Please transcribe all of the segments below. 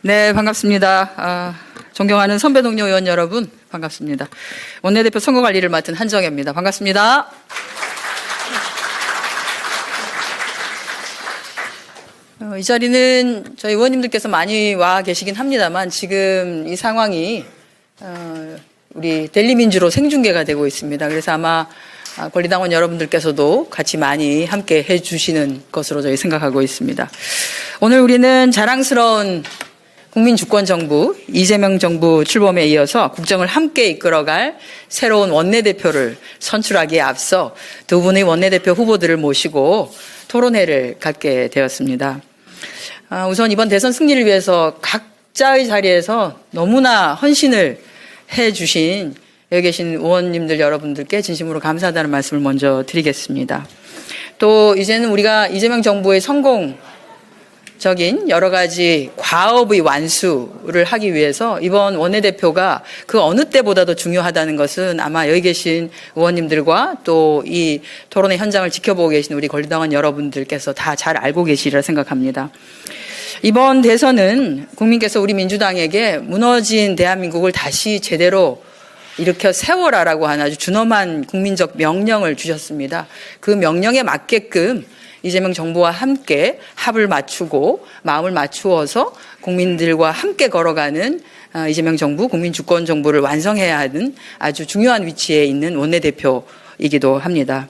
네, 반갑습니다. 존경하는 선배 동료 의원 여러분, 반갑습니다. 원내대표 선거관리를 맡은 한정혜입니다. 반갑습니다. 이 자리는 저희 의원님들께서 많이 와 계시긴 합니다만 지금 이 상황이 우리 델리민주로 생중계가 되고 있습니다. 그래서 아마 권리당원 여러분들께서도 같이 많이 함께 해주시는 것으로 저희 생각하고 있습니다. 오늘 우리는 자랑스러운 국민주권정부, 이재명 정부 출범에 이어서 국정을 함께 이끌어갈 새로운 원내대표를 선출하기에 앞서 두 분의 원내대표 후보들을 모시고 토론회를 갖게 되었습니다. 우선 이번 대선 승리를 위해서 각자의 자리에서 너무나 헌신을 해주신 여기 계신 의원님들 여러분들께 진심으로 감사하다는 말씀을 먼저 드리겠습니다. 또 이제는 우리가 이재명 정부의 성공적인 여러 가지 과업의 완수를 하기 위해서 이번 원내대표가 그 어느 때보다도 중요하다는 것은 아마 여기 계신 의원님들과 또 이 토론의 현장을 지켜보고 계신 우리 권리당원 여러분들께서 다 잘 알고 계시리라 생각합니다. 이번 대선은 국민께서 우리 민주당에게 무너진 대한민국을 다시 제대로 일으켜 세워라라고 하는 아주 준엄한 국민적 명령을 주셨습니다. 그 명령에 맞게끔 이재명 정부와 함께 합을 맞추고 마음을 맞추어서 국민들과 함께 걸어가는 이재명 정부, 국민주권 정부를 완성해야 하는 아주 중요한 위치에 있는 원내대표이기도 합니다.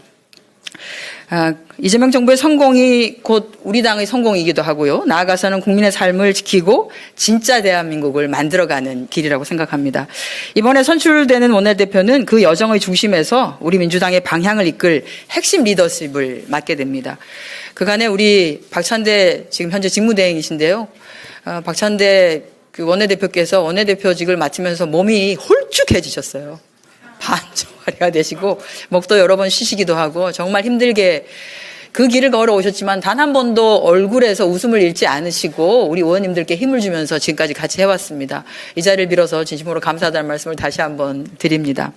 이재명 정부의 성공이 곧 우리 당의 성공이기도 하고요. 나아가서는 국민의 삶을 지키고 진짜 대한민국을 만들어가는 길이라고 생각합니다. 이번에 선출되는 원내대표는 그 여정의 중심에서 우리 민주당의 방향을 이끌 핵심 리더십을 맡게 됩니다. 그간에 우리 박찬대 지금 현재 직무대행이신데요. 박찬대 그 원내대표께서 원내대표직을 맡으면서 몸이 홀쭉해지셨어요. 반쪽아리가 되시고 목도 여러 번 쉬시기도 하고 정말 힘들게 그 길을 걸어오셨지만 단 한 번도 얼굴에서 웃음을 잃지 않으시고 우리 의원님들께 힘을 주면서 지금까지 같이 해왔습니다. 이 자리를 빌어서 진심으로 감사하다는 말씀을 다시 한번 드립니다.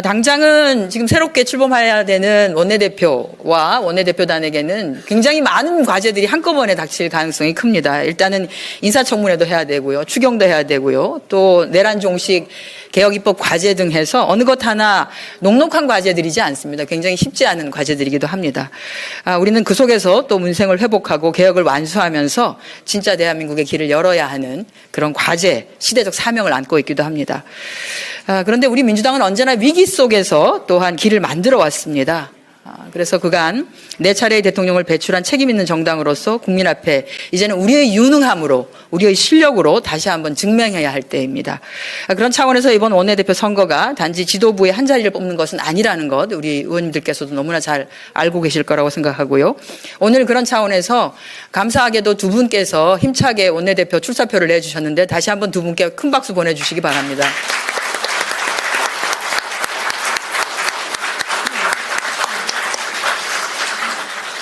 당장은 지금 새롭게 출범해야 되는 원내대표와 원내대표단에게는 굉장히 많은 과제들이 한꺼번에 닥칠 가능성이 큽니다. 일단은 인사청문회도 해야 되고요. 추경도 해야 되고요. 또 내란 종식 개혁입법 과제 등 해서 어느 것 하나 녹록한 과제들이지 않습니다. 굉장히 쉽지 않은 과제들이기도 합니다. 우리는 그 속에서 또 문생을 회복하고 개혁을 완수하면서 진짜 대한민국의 길을 열어야 하는 그런 과제, 시대적 사명을 안고 있기도 합니다. 그런데 우리 민주당은 언제나 위기 속에서 또한 길을 만들어 왔습니다. 그래서 그간 4차례의 대통령을 배출한 책임 있는 정당으로서 국민 앞에 이제는 우리의 유능함으로 우리의 실력으로 다시 한번 증명해야 할 때입니다. 그런 차원에서 이번 원내대표 선거가 단지 지도부의 한 자리를 뽑는 것은 아니라는 것 우리 의원님들께서도 너무나 잘 알고 계실 거라고 생각하고요. 오늘 그런 차원에서 감사하게도 두 분께서 힘차게 원내대표 출사표를 내주셨는데 다시 한번 두 분께 큰 박수 보내주시기 바랍니다.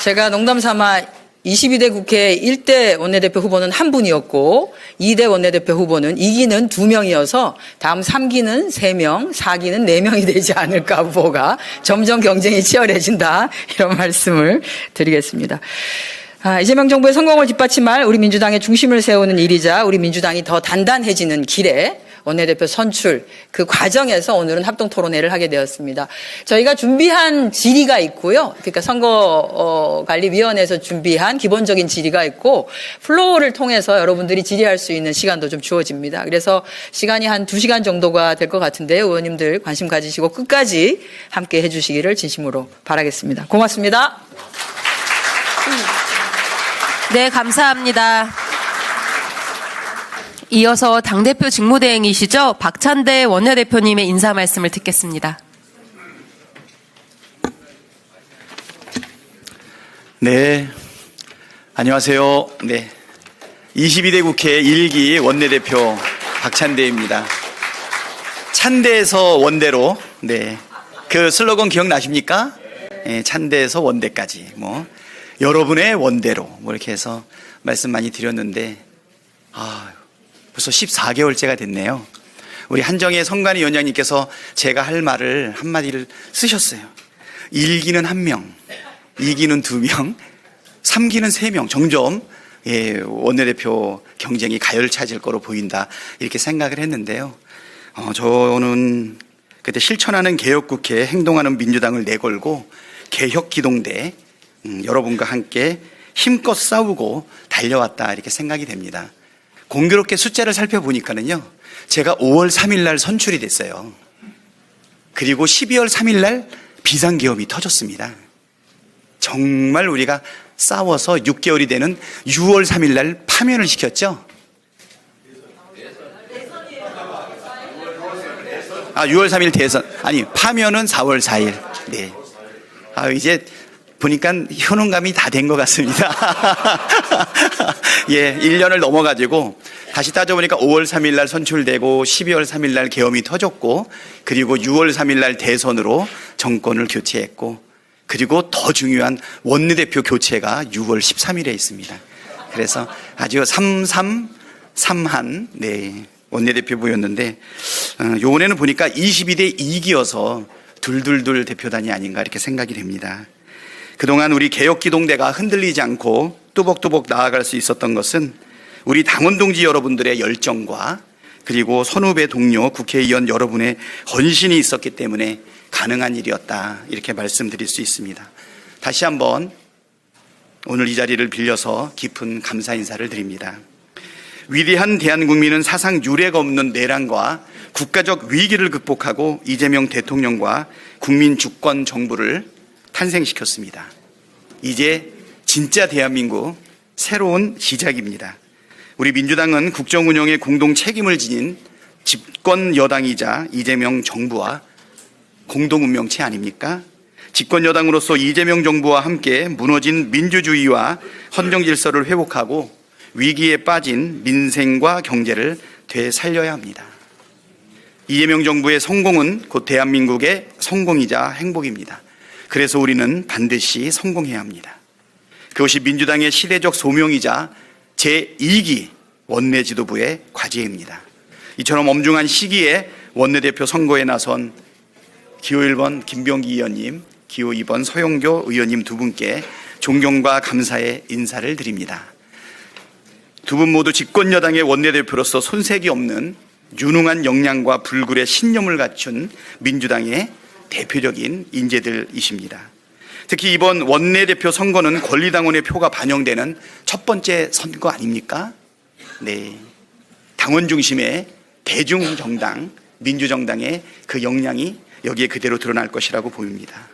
제가 농담삼아 22대 국회 1대 원내대표 후보는 한 분이었고 2대 원내대표 후보는 2기는 2명이어서 다음 3기는 3명, 4기는 4명이 되지 않을까 후보가 점점 경쟁이 치열해진다 이런 말씀을 드리겠습니다. 이재명 정부의 성공을 뒷받침할 우리 민주당의 중심을 세우는 일이자 우리 민주당이 더 단단해지는 길에 원내대표 선출 그 과정에서 오늘은 합동토론회를 하게 되었습니다. 저희가 준비한 질의가 있고요. 그러니까 선거관리위원회에서 준비한 기본적인 질의가 있고 플로어를 통해서 여러분들이 질의할 수 있는 시간도 좀 주어집니다. 그래서 시간이 한 2시간 정도가 될 것 같은데요. 의원님들 관심 가지시고 끝까지 함께 해주시기를 진심으로 바라겠습니다. 고맙습니다. 네, 감사합니다. 이어서 당대표 직무대행이시죠? 박찬대 원내대표님의 인사 말씀을 듣겠습니다. 네, 안녕하세요. 네, 22대 국회 1기 원내대표 박찬대입니다. 찬대에서 원대로, 네, 그 슬로건 기억나십니까? 네, 찬대에서 원대까지, 여러분의 원대로, 이렇게 해서 말씀 많이 드렸는데, 벌써 14개월째가 됐네요. 우리 한정혜 선관위 위원장님께서 제가 할 말을 한마디를 쓰셨어요. 1기는 1명, 2기는 2명, 3기는 3명. 점점 원내대표 경쟁이 가열차질 거로 보인다 이렇게 생각을 했는데요. 저는 그때 실천하는 개혁국회, 행동하는 민주당을 내걸고 개혁기동대 여러분과 함께 힘껏 싸우고 달려왔다 이렇게 생각이 됩니다. 공교롭게 숫자를 살펴보니까는요, 제가 5월 3일 날 선출이 됐어요. 그리고 12월 3일 날 비상계엄이 터졌습니다. 정말 우리가 싸워서 6개월이 되는 6월 3일 날 파면을 시켰죠. 6월 3일 대선, 아니 파면은 4월 4일. 네. 이제 보니까 효능감이 다 된 것 같습니다. 예, 1년을 넘어가지고 다시 따져보니까 5월 3일 날 선출되고 12월 3일 날 계엄이 터졌고, 그리고 6월 3일 날 대선으로 정권을 교체했고, 그리고 더 중요한 원내대표 교체가 6월 13일에 있습니다. 그래서 아주 삼한 네, 원내대표부였는데, 요번에는 보니까 22대 2기여서 둘둘둘 대표단이 아닌가 이렇게 생각이 됩니다. 그동안 우리 개혁기동대가 흔들리지 않고 뚜벅뚜벅 나아갈 수 있었던 것은 우리 당원 동지 여러분들의 열정과 그리고 선후배 동료 국회의원 여러분의 헌신이 있었기 때문에 가능한 일이었다 이렇게 말씀드릴 수 있습니다. 다시 한번 오늘 이 자리를 빌려서 깊은 감사 인사를 드립니다. 위대한 대한국민은 사상 유례가 없는 내란과 국가적 위기를 극복하고 이재명 대통령과 국민 주권 정부를 탄생시켰습니다. 이제 진짜 대한민국 새로운 시작입니다. 우리 민주당은 국정 운영에 공동 책임을 지닌 집권 여당이자 이재명 정부와 공동 운명체 아닙니까? 집권 여당으로서 이재명 정부와 함께 무너진 민주주의와 헌정 질서를 회복하고 위기에 빠진 민생과 경제를 되살려야 합니다. 이재명 정부의 성공은 곧 대한민국의 성공이자 행복입니다. 그래서 우리는 반드시 성공해야 합니다. 그것이 민주당의 시대적 소명이자 제2기 원내지도부의 과제입니다. 이처럼 엄중한 시기에 원내대표 선거에 나선 기호 1번 김병기 의원님, 기호 2번 서영교 의원님 두 분께 존경과 감사의 인사를 드립니다. 두 분 모두 집권여당의 원내대표로서 손색이 없는 유능한 역량과 불굴의 신념을 갖춘 민주당의 대표적인 인재들이십니다. 특히 이번 원내대표 선거는 권리당원의 표가 반영되는 첫 번째 선거 아닙니까? 네. 당원 중심의 대중정당, 민주정당의 그 역량이 여기에 그대로 드러날 것이라고 보입니다.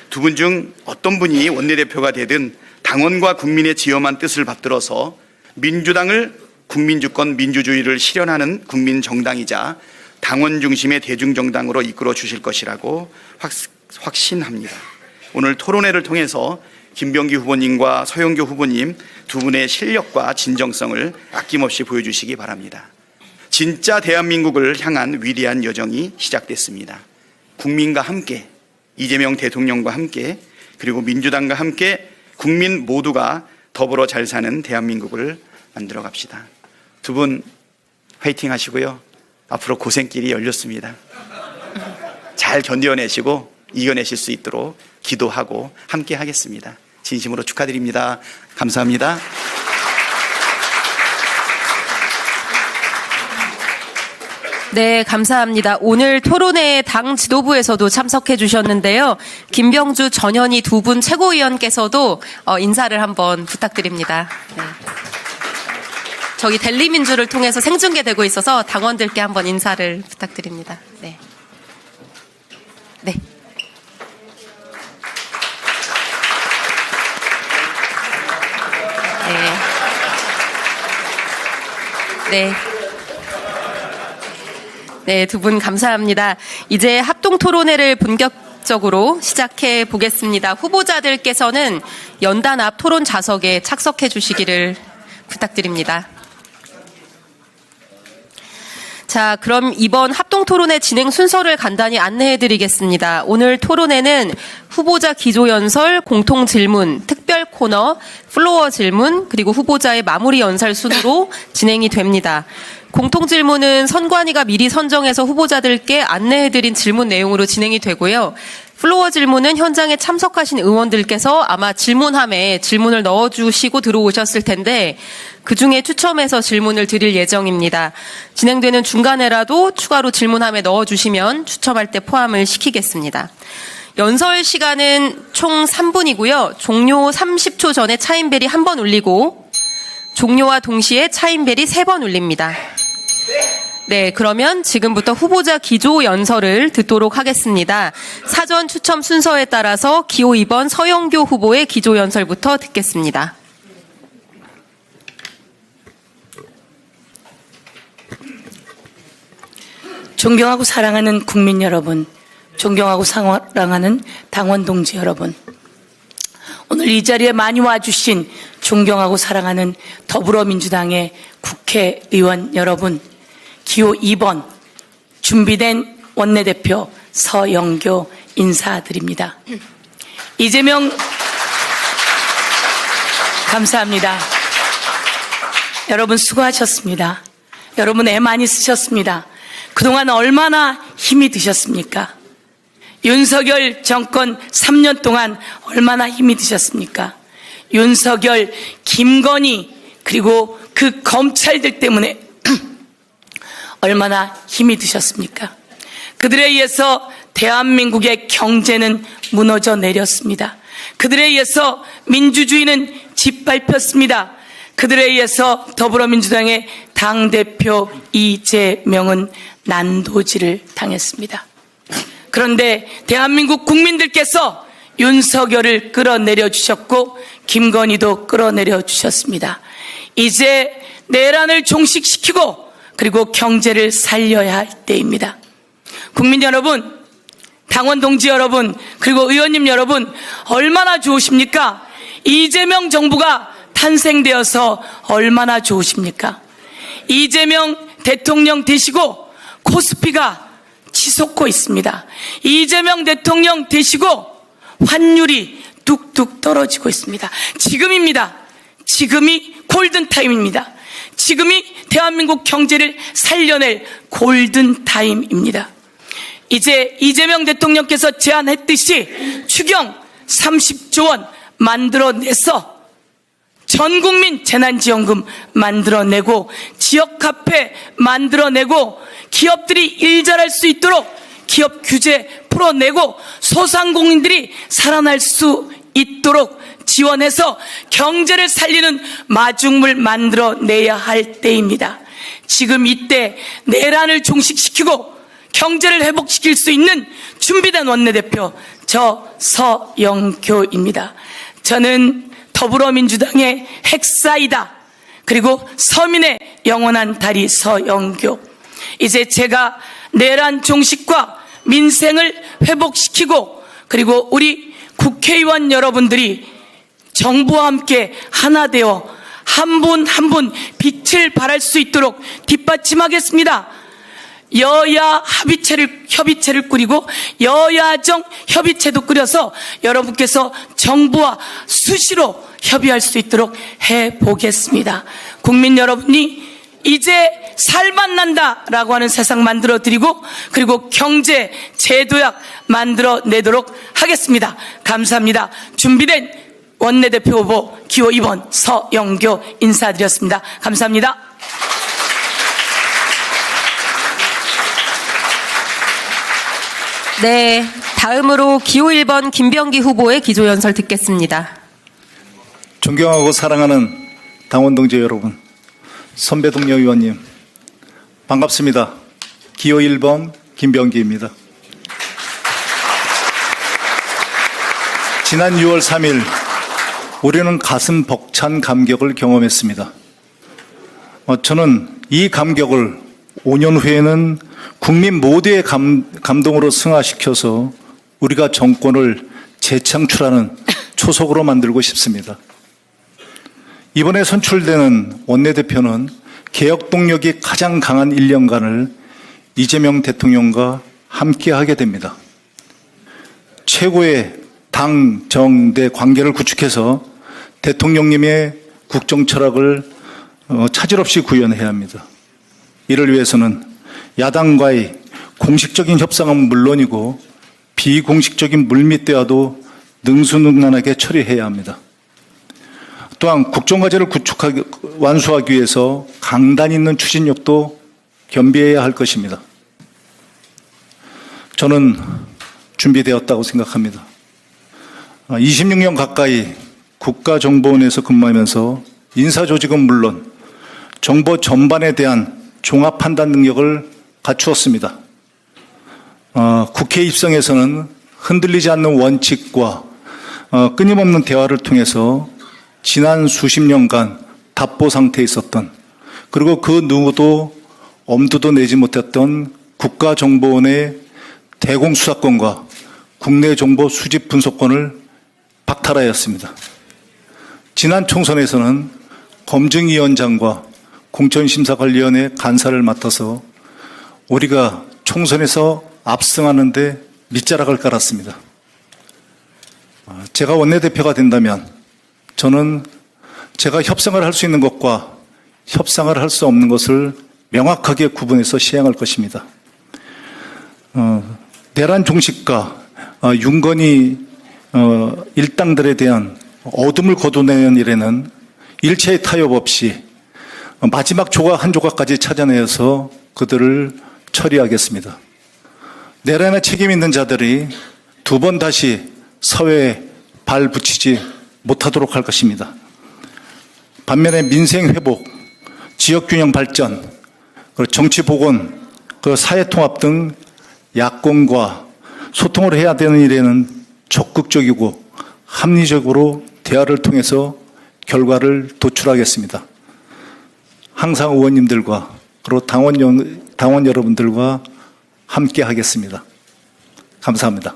두 분 중 어떤 분이 원내대표가 되든 당원과 국민의 지엄한 뜻을 받들어서 민주당을 국민주권 민주주의를 실현하는 국민정당이자 당원 중심의 대중정당으로 이끌어 주실 것이라고 확신합니다. 오늘 토론회를 통해서 김병기 후보님과 서영교 후보님 두 분의 실력과 진정성을 아낌없이 보여주시기 바랍니다. 진짜 대한민국을 향한 위대한 여정이 시작됐습니다. 국민과 함께, 이재명 대통령과 함께, 그리고 민주당과 함께 국민 모두가 더불어 잘 사는 대한민국을 만들어 갑시다. 두 분 화이팅 하시고요. 앞으로 고생길이 열렸습니다. 잘 견뎌내시고 이겨내실 수 있도록 기도하고 함께 하겠습니다. 진심으로 축하드립니다. 감사합니다. 네, 감사합니다. 오늘 토론회에 당 지도부에서도 참석해 주셨는데요. 김병주, 전현희 두 분 최고위원께서도 인사를 한번 부탁드립니다. 네. 저기 델리민주를 통해서 생중계되고 있어서 당원들께 한번 인사를 부탁드립니다. 네. 네. 네. 네, 두 분 감사합니다. 이제 합동 토론회를 본격적으로 시작해 보겠습니다. 후보자들께서는 연단 앞 토론 좌석에 착석해 주시기를 부탁드립니다. 자, 그럼 이번 합동 토론회 진행 순서를 간단히 안내해 드리겠습니다. 오늘 토론회는 후보자 기조 연설, 공통 질문, 특별 코너, 플로어 질문, 그리고 후보자의 마무리 연설 순으로 진행이 됩니다. 공통 질문은 선관위가 미리 선정해서 후보자들께 안내해 드린 질문 내용으로 진행이 되고요. 플로어 질문은 현장에 참석하신 의원들께서 아마 질문함에 질문을 넣어주시고 들어오셨을 텐데 그중에 추첨해서 질문을 드릴 예정입니다. 진행되는 중간에라도 추가로 질문함에 넣어주시면 추첨할 때 포함을 시키겠습니다. 연설 시간은 총 3분이고요. 종료 30초 전에 차인벨이 1번 울리고 종료와 동시에 차인벨이 3번 울립니다. 네, 그러면 지금부터 후보자 기조 연설을 듣도록 하겠습니다. 사전 추첨 순서에 따라서 기호 2번 서영교 후보의 기조 연설부터 듣겠습니다. 존경하고 사랑하는 국민 여러분, 존경하고 사랑하는 당원 동지 여러분, 오늘 이 자리에 많이 와주신 존경하고 사랑하는 더불어민주당의 국회의원 여러분, 기호 2번 준비된 원내대표 서영교 인사드립니다. 이재명 감사합니다. 여러분 수고하셨습니다. 여러분 애 많이 쓰셨습니다. 그동안 얼마나 힘이 드셨습니까? 윤석열 정권 3년 동안 얼마나 힘이 드셨습니까? 윤석열, 김건희 그리고 그 검찰들 때문에 얼마나 힘이 드셨습니까? 그들에 의해서 대한민국의 경제는 무너져 내렸습니다. 그들에 의해서 민주주의는 짓밟혔습니다. 그들에 의해서 더불어민주당의 당대표 이재명은 난도질을 당했습니다. 그런데 대한민국 국민들께서 윤석열을 끌어내려 주셨고 김건희도 끌어내려 주셨습니다. 이제 내란을 종식시키고 그리고 경제를 살려야 할 때입니다. 국민 여러분, 당원 동지 여러분, 그리고 의원님 여러분, 얼마나 좋으십니까? 이재명 정부가 탄생되어서 얼마나 좋으십니까? 이재명 대통령 되시고 코스피가 치솟고 있습니다. 이재명 대통령 되시고 환율이 뚝뚝 떨어지고 있습니다. 지금입니다. 지금이 골든타임입니다. 지금이 대한민국 경제를 살려낼 골든타임입니다. 이제 이재명 대통령께서 제안했듯이 추경 30조 원 만들어내서 전국민 재난지원금 만들어내고 지역화폐 만들어내고 기업들이 일 잘할 수 있도록 기업 규제 풀어내고 소상공인들이 살아날 수 있도록 지원해서 경제를 살리는 마중물 만들어내야 할 때입니다. 지금 이때 내란을 종식시키고 경제를 회복시킬 수 있는 준비된 원내대표 저 서영교입니다. 저는 더불어민주당의 핵사이다. 그리고 서민의 영원한 다리 서영교. 이제 제가 내란 종식과 민생을 회복시키고 그리고 우리 국회의원 여러분들이 정부와 함께 하나 되어 한 분 한 분 빛을 발할 수 있도록 뒷받침하겠습니다. 여야 협의체를 꾸리고 여야정 협의체도 꾸려서 여러분께서 정부와 수시로 협의할 수 있도록 해보겠습니다. 국민 여러분이 이제 살만 난다라고 하는 세상 만들어드리고 그리고 경제 제도약 만들어내도록 하겠습니다. 감사합니다. 준비된 원내대표 후보 기호 2번 서영교 인사드렸습니다. 감사합니다. 네, 다음으로 기호 1번 김병기 후보의 기조연설 듣겠습니다. 존경하고 사랑하는 당원 동지 여러분, 선배 동료 의원님, 반갑습니다. 기호 1번 김병기입니다. 지난 6월 3일 우리는 가슴 벅찬 감격을 경험했습니다. 저는 이 감격을 5년 후에는 국민 모두의 감동으로 승화시켜서 우리가 정권을 재창출하는 초석으로 만들고 싶습니다. 이번에 선출되는 원내대표는 개혁 동력이 가장 강한 1년간을 이재명 대통령과 함께하게 됩니다. 최고의 당, 정, 대 관계를 구축해서 대통령님의 국정 철학을 차질 없이 구현해야 합니다. 이를 위해서는 야당과의 공식적인 협상은 물론이고 비공식적인 물밑 대화도 능수능란하게 처리해야 합니다. 또한 국정과제를 완수하기 위해서 강단 있는 추진력도 겸비해야 할 것입니다. 저는 준비되었다고 생각합니다. 26년 가까이 국가정보원에서 근무하면서 인사조직은 물론 정보 전반에 대한 종합 판단 능력을 갖추었습니다. 국회 입성에서는 흔들리지 않는 원칙과 끊임없는 대화를 통해서 지난 수십 년간 답보 상태에 있었던, 그리고 그 누구도 엄두도 내지 못했던 국가정보원의 대공수사권과 국내 정보 수집 분석권을 박탈하였습니다. 지난 총선에서는 검증위원장과 공천심사관리위원회 간사를 맡아서 우리가 총선에서 압승하는데 밑자락을 깔았습니다. 제가 원내대표가 된다면 저는 제가 협상을 할 수 있는 것과 협상을 할 수 없는 것을 명확하게 구분해서 시행할 것입니다. 내란 종식과 윤건희 일당들에 대한 어둠을 거둬내는 일에는 일체의 타협 없이 마지막 조각 한 조각까지 찾아내서 그들을 처리하겠습니다. 내란에 책임 있는 자들이 두 번 다시 사회에 발 붙이지 못하도록 할 것입니다. 반면에 민생 회복, 지역균형 발전, 정치 복원, 사회 통합 등 야권과 소통을 해야 되는 일에는 적극적이고 합리적으로 대화를 통해서 결과를 도출하겠습니다. 항상 의원님들과 그리고 당원 여러분들과 함께 하겠습니다. 감사합니다.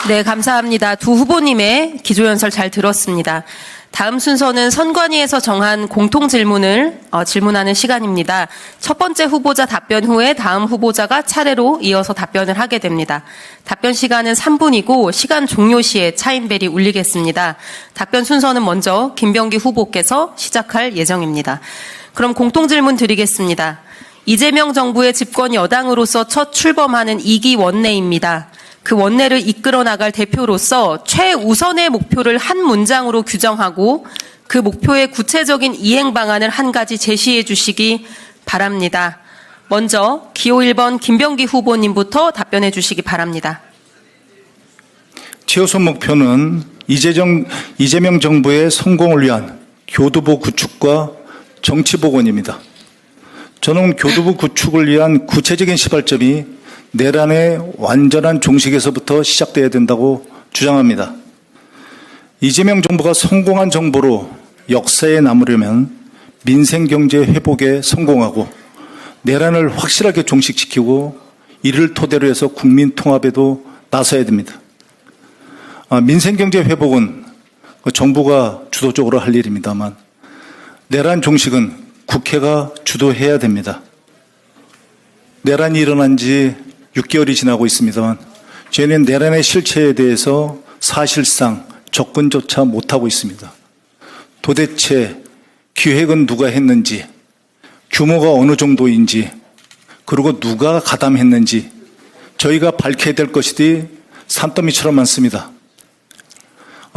네, 감사합니다. 두 후보님의 기조연설 잘 들었습니다. 다음 순서는 선관위에서 정한 공통질문을 질문하는 시간입니다. 첫 번째 후보자 답변 후에 다음 후보자가 차례로 이어서 답변을 하게 됩니다. 답변 시간은 3분이고 시간 종료 시에 차임벨이 울리겠습니다. 답변 순서는 먼저 김병기 후보께서 시작할 예정입니다. 그럼 공통질문 드리겠습니다. 이재명 정부의 집권 여당으로서 첫 출범하는 2기 원내입니다. 그 원내를 이끌어 나갈 대표로서 최우선의 목표를 한 문장으로 규정하고 그 목표의 구체적인 이행 방안을 한 가지 제시해 주시기 바랍니다. 먼저 기호 1번 김병기 후보님부터 답변해 주시기 바랍니다. 최우선 목표는 이재명 정부의 성공을 위한 교두보 구축과 정치 복원입니다. 저는 교두보 구축을 위한 구체적인 시발점이 내란의 완전한 종식에서부터 시작돼야 된다고 주장합니다. 이재명 정부가 성공한 정부로 역사에 남으려면 민생경제 회복에 성공하고 내란을 확실하게 종식시키고 이를 토대로 해서 국민 통합에도 나서야 됩니다. 민생경제 회복은 정부가 주도적으로 할 일입니다만 내란 종식은 국회가 주도해야 됩니다. 내란이 일어난 지 6개월이 지나고 있습니다만 저희는 내란의 실체에 대해서 사실상 접근조차 못하고 있습니다. 도대체 기획은 누가 했는지, 규모가 어느 정도인지, 그리고 누가 가담했는지 저희가 밝혀야 될 것이 산더미처럼 많습니다.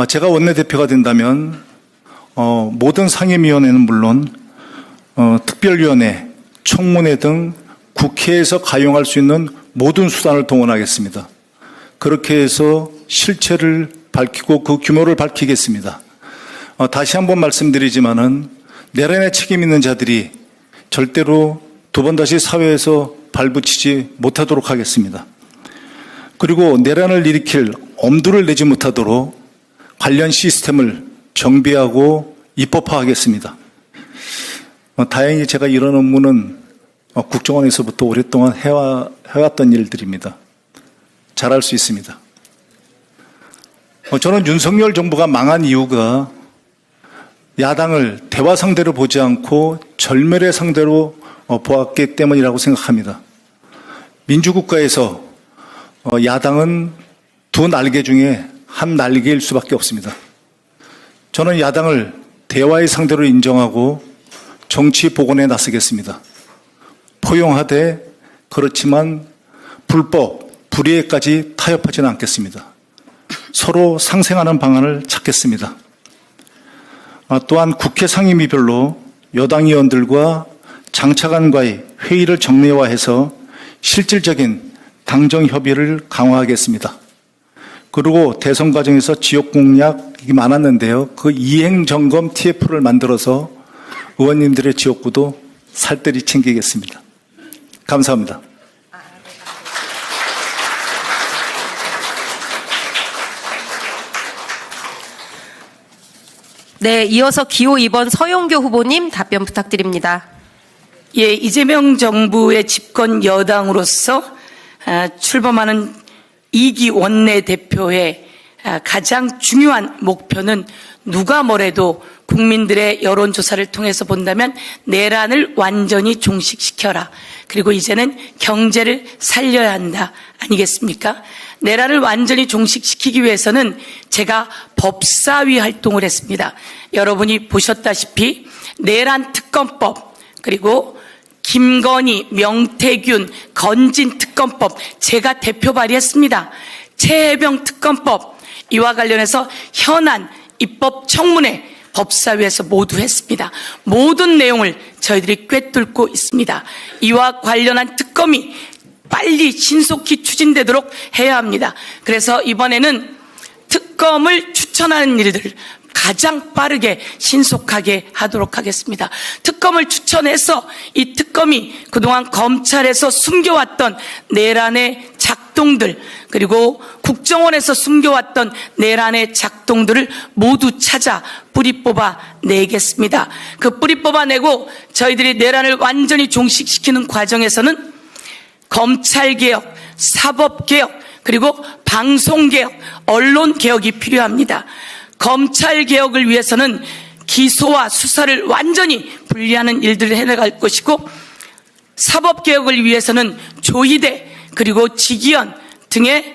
제가 원내대표가 된다면 모든 상임위원회는 물론 특별위원회, 청문회 등 국회에서 가용할 수 있는 모든 수단을 동원하겠습니다. 그렇게 해서 실체를 밝히고 그 규모를 밝히겠습니다. 다시 한번 말씀드리지만은 내란에 책임 있는 자들이 절대로 두 번 다시 사회에서 발붙이지 못하도록 하겠습니다. 그리고 내란을 일으킬 엄두를 내지 못하도록 관련 시스템을 정비하고 입법화하겠습니다. 다행히 제가 이런 업무는 국정원에서부터 오랫동안 해왔던 일들입니다. 잘할 수 있습니다. 저는 윤석열 정부가 망한 이유가 야당을 대화 상대로 보지 않고 절멸의 상대로 보았기 때문이라고 생각합니다. 민주국가에서 야당은 두 날개 중에 한 날개일 수밖에 없습니다. 저는 야당을 대화의 상대로 인정하고 정치 복원에 나서겠습니다. 포용하되 그렇지만 불법, 불의에까지 타협하지는 않겠습니다. 서로 상생하는 방안을 찾겠습니다. 또한 국회 상임위별로 여당 의원들과 장차관과의 회의를 정례화해서 실질적인 당정 협의를 강화하겠습니다. 그리고 대선 과정에서 지역 공약이 많았는데요. 그 이행 점검 TF를 만들어서 의원님들의 지역구도 살뜰히 챙기겠습니다. 감사합니다. 네, 이어서 기호 2번 서용교 후보님 답변 부탁드립니다. 예, 이재명 정부의 집권 여당으로서 출범하는 2기 원내대표의 가장 중요한 목표는 누가 뭐래도 국민들의 여론조사를 통해서 본다면 내란을 완전히 종식시켜라. 그리고 이제는 경제를 살려야 한다. 아니겠습니까? 내란을 완전히 종식시키기 위해서는 제가 법사위 활동을 했습니다. 여러분이 보셨다시피 내란 특검법, 그리고 김건희, 명태균, 건진 특검법 제가 대표 발의했습니다. 최혜병 특검법, 이와 관련해서 현안 입법 청문회 법사위에서 모두 했습니다. 모든 내용을 저희들이 꿰뚫고 있습니다. 이와 관련한 특검이 빨리 신속히 추진되도록 해야 합니다. 그래서 이번에는 특검을 추천하는 일들을 가장 빠르게 신속하게 하도록 하겠습니다. 특검을 추천해서 이 특검이 그동안 검찰에서 숨겨왔던 내란의 작동들, 그리고 국정원에서 숨겨왔던 내란의 작동들을 모두 찾아 뿌리 뽑아 내겠습니다. 그 뿌리 뽑아내고 저희들이 내란을 완전히 종식시키는 과정에서는 검찰개혁, 사법개혁, 그리고 방송개혁, 언론개혁이 필요합니다. 검찰개혁을 위해서는 기소와 수사를 완전히 분리하는 일들을 해나갈 것이고, 사법개혁을 위해서는 조희대 그리고 직위원 등의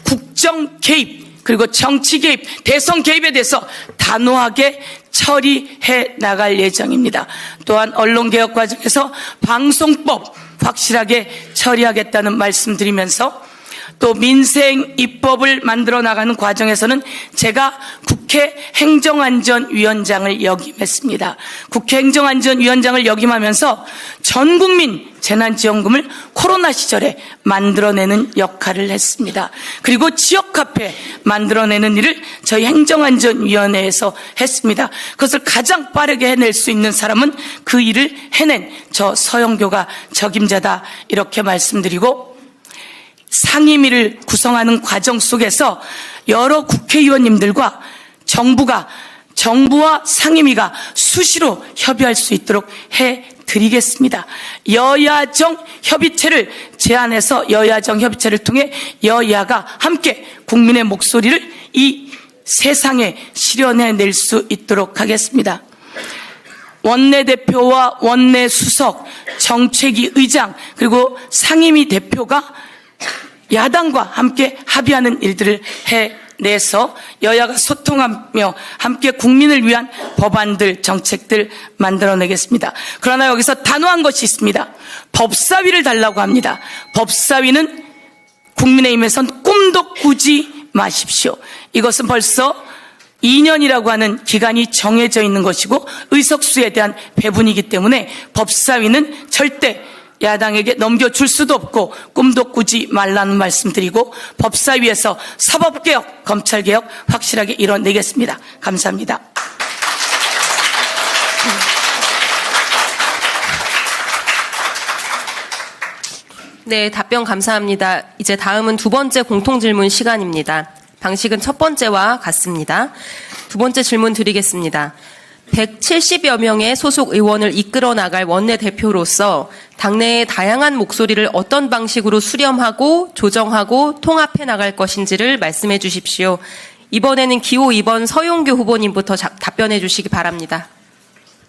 국정 개입 그리고 정치 개입, 대선 개입에 대해서 단호하게 처리해 나갈 예정입니다. 또한 언론개혁 과정에서 방송법 확실하게 처리하겠다는 말씀드리면서, 또 민생 입법을 만들어 나가는 과정에서는 제가 국회 행정안전위원장을 역임했습니다. 국회 행정안전위원장을 역임하면서 전 국민 재난지원금을 코로나 시절에 만들어내는 역할을 했습니다. 그리고 지역카페 만들어내는 일을 저희 행정안전위원회에서 했습니다. 그것을 가장 빠르게 해낼 수 있는 사람은 그 일을 해낸 저 서영교가 적임자다, 이렇게 말씀드리고, 상임위를 구성하는 과정 속에서 여러 국회의원님들과 정부와 상임위가 수시로 협의할 수 있도록 해드리겠습니다. 여야정 협의체를 제안해서 여야정 협의체를 통해 여야가 함께 국민의 목소리를 이 세상에 실현해낼 수 있도록 하겠습니다. 원내대표와 원내수석, 정책위 의장, 그리고 상임위 대표가 야당과 함께 합의하는 일들을 해내서 여야가 소통하며 함께 국민을 위한 법안들, 정책들 만들어내겠습니다. 그러나 여기서 단호한 것이 있습니다. 법사위를 달라고 합니다. 법사위는 국민의힘에선 꿈도 꾸지 마십시오. 이것은 벌써 2년이라고 하는 기간이 정해져 있는 것이고 의석수에 대한 배분이기 때문에 법사위는 절대 야당에게 넘겨줄 수도 없고 꿈도 꾸지 말라는 말씀드리고, 법사위에서 사법개혁, 검찰개혁 확실하게 이뤄내겠습니다. 감사합니다. 네, 답변 감사합니다. 이제 다음은 두 번째 공통질문 시간입니다. 방식은 첫 번째와 같습니다. 두 번째 질문 드리겠습니다. 170여 명의 소속 의원을 이끌어 나갈 원내대표로서 당내의 다양한 목소리를 어떤 방식으로 수렴하고 조정하고 통합해 나갈 것인지를 말씀해 주십시오. 이번에는 기호 2번 서용교 후보님부터 답변해 주시기 바랍니다.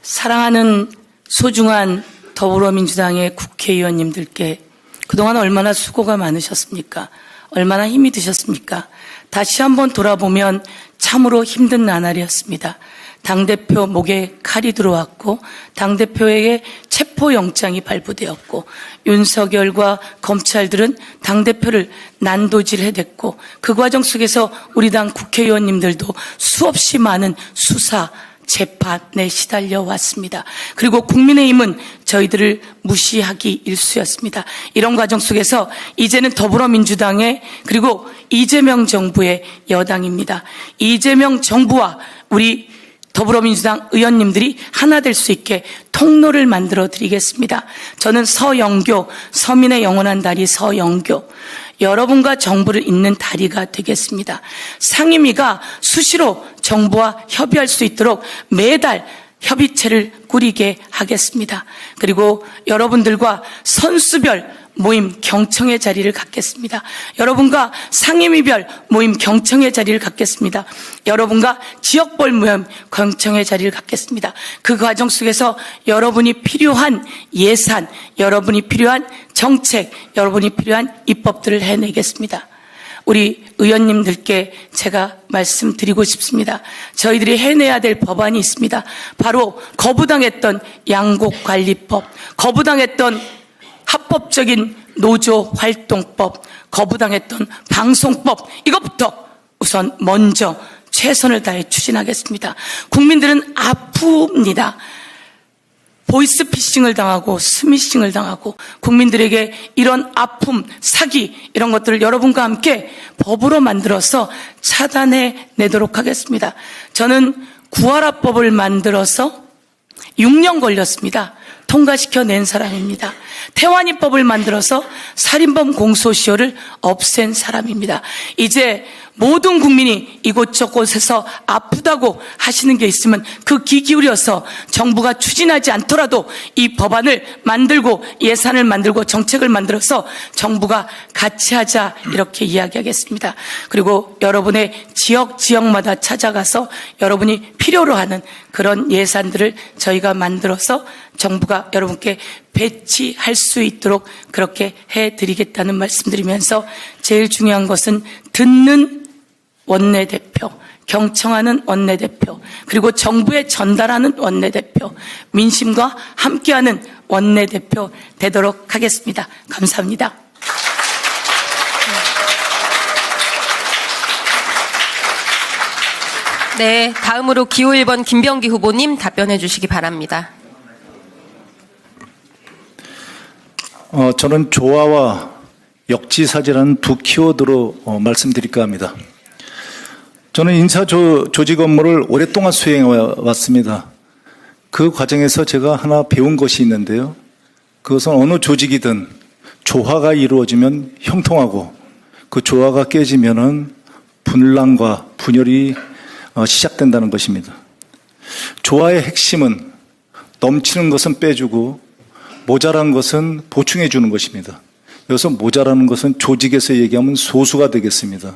사랑하는 소중한 더불어민주당의 국회의원님들께 그동안 얼마나 수고가 많으셨습니까? 얼마나 힘이 드셨습니까? 다시 한번 돌아보면 참으로 힘든 나날이었습니다. 당대표 목에 칼이 들어왔고 당대표에게 체포영장이 발부되었고 윤석열과 검찰들은 당대표를 난도질해댔고 그 과정 속에서 우리 당 국회의원님들도 수없이 많은 수사, 재판에 시달려 왔습니다. 그리고 국민의힘은 저희들을 무시하기 일쑤였습니다. 이런 과정 속에서 이제는 더불어민주당의 그리고 이재명 정부의 여당입니다. 이재명 정부와 우리 더불어민주당 의원님들이 하나 될 수 있게 통로를 만들어 드리겠습니다. 저는 서영교, 서민의 영원한 다리 서영교, 여러분과 정부를 잇는 다리가 되겠습니다. 상임위가 수시로 정부와 협의할 수 있도록 매달 협의체를 꾸리게 하겠습니다. 그리고 여러분들과 선수별 모임 경청의 자리를 갖겠습니다. 여러분과 상임위별 모임 경청의 자리를 갖겠습니다. 여러분과 지역별 모임 경청의 자리를 갖겠습니다. 그 과정 속에서 여러분이 필요한 예산, 여러분이 필요한 정책, 여러분이 필요한 입법들을 해내겠습니다. 우리 의원님들께 제가 말씀드리고 싶습니다. 저희들이 해내야 될 법안이 있습니다. 바로 거부당했던 양곡관리법, 거부당했던 합법적인 노조활동법, 거부당했던 방송법, 이것부터 우선 먼저 최선을 다해 추진하겠습니다. 국민들은 아픕니다. 보이스피싱을 당하고 스미싱을 당하고 국민들에게 이런 아픔, 사기 이런 것들을 여러분과 함께 법으로 만들어서 차단해 내도록 하겠습니다. 저는 구하라법을 만들어서 6년 걸렸습니다. 통과시켜 낸 사람입니다. 태완이법을 만들어서 살인범 공소시효를 없앤 사람입니다. 이제 모든 국민이 이곳저곳에서 아프다고 하시는 게 있으면 그 귀 기울여서 정부가 추진하지 않더라도 이 법안을 만들고 예산을 만들고 정책을 만들어서 정부가 같이 하자 이렇게 이야기하겠습니다. 그리고 여러분의 지역마다 찾아가서 여러분이 필요로 하는 그런 예산들을 저희가 만들어서 정부가 여러분께 배치할 수 있도록 그렇게 해드리겠다는 말씀드리면서 제일 중요한 것은 듣는 원내대표, 경청하는 원내대표, 그리고 정부에 전달하는 원내대표, 민심과 함께하는 원내대표 되도록 하겠습니다. 감사합니다. 네, 다음으로 기호 1번 김병기 후보님 답변해 주시기 바랍니다. 저는 조화와 역지사지라는 두 키워드로 말씀드릴까 합니다. 저는 인사 조직 업무를 오랫동안 수행해 왔습니다. 그 과정에서 제가 하나 배운 것이 있는데요. 그것은 어느 조직이든 조화가 이루어지면 형통하고 그 조화가 깨지면은 분란과 분열이 시작된다는 것입니다. 조화의 핵심은 넘치는 것은 빼주고 모자란 것은 보충해 주는 것입니다. 여기서 모자라는 것은 조직에서 얘기하면 소수가 되겠습니다.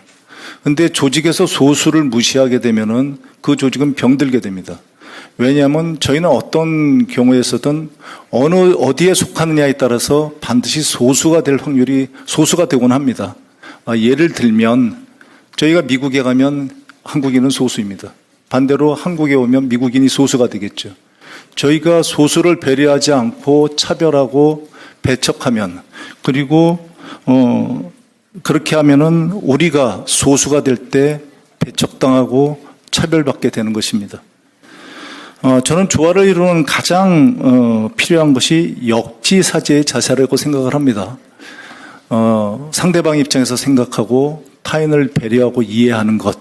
그런데 조직에서 소수를 무시하게 되면은 그 조직은 병들게 됩니다. 왜냐하면 저희는 어떤 경우에서든 어디에 속하느냐에 따라서 반드시 소수가 될 확률이 소수가 되곤 합니다. 예를 들면 저희가 미국에 가면 한국인은 소수입니다. 반대로 한국에 오면 미국인이 소수가 되겠죠. 저희가 소수를 배려하지 않고 차별하고 배척하면 그리고 그렇게 하면은 우리가 소수가 될 때 배척당하고 차별받게 되는 것입니다. 저는 조화를 이루는 가장 필요한 것이 역지사지의 자세라고 생각을 합니다. 상대방 입장에서 생각하고 타인을 배려하고 이해하는 것,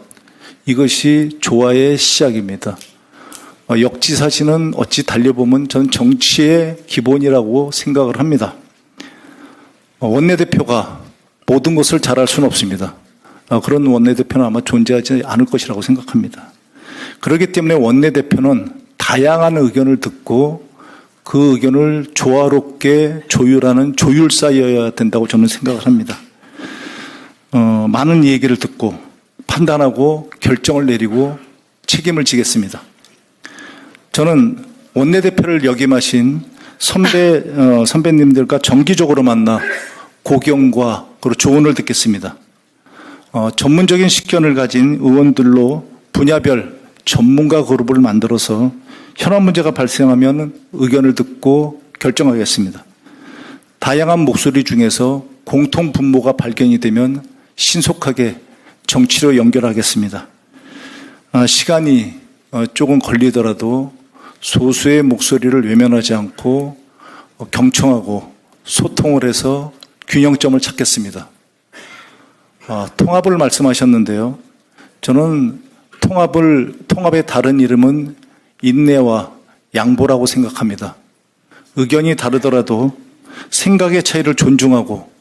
이것이 조화의 시작입니다. 역지사지는 어찌 달려보면 저는 정치의 기본이라고 생각을 합니다. 원내대표가 모든 것을 잘할 수는 없습니다. 그런 원내대표는 아마 존재하지 않을 것이라고 생각합니다. 그렇기 때문에 원내대표는 다양한 의견을 듣고 그 의견을 조화롭게 조율하는 조율사여야 된다고 저는 생각을 합니다. 많은 얘기를 듣고 판단하고 결정을 내리고 책임을 지겠습니다. 저는 원내대표를 역임하신 선배님들과 정기적으로 만나 고경과 그리고 조언을 듣겠습니다. 전문적인 식견을 가진 의원들로 분야별 전문가 그룹을 만들어서 현안 문제가 발생하면 의견을 듣고 결정하겠습니다. 다양한 목소리 중에서 공통 분모가 발견이 되면 신속하게 정치로 연결하겠습니다. 시간이 조금 걸리더라도 소수의 목소리를 외면하지 않고 경청하고 소통을 해서 균형점을 찾겠습니다. 통합을 말씀하셨는데요. 저는 통합의 다른 이름은 인내와 양보라고 생각합니다. 의견이 다르더라도 생각의 차이를 존중하고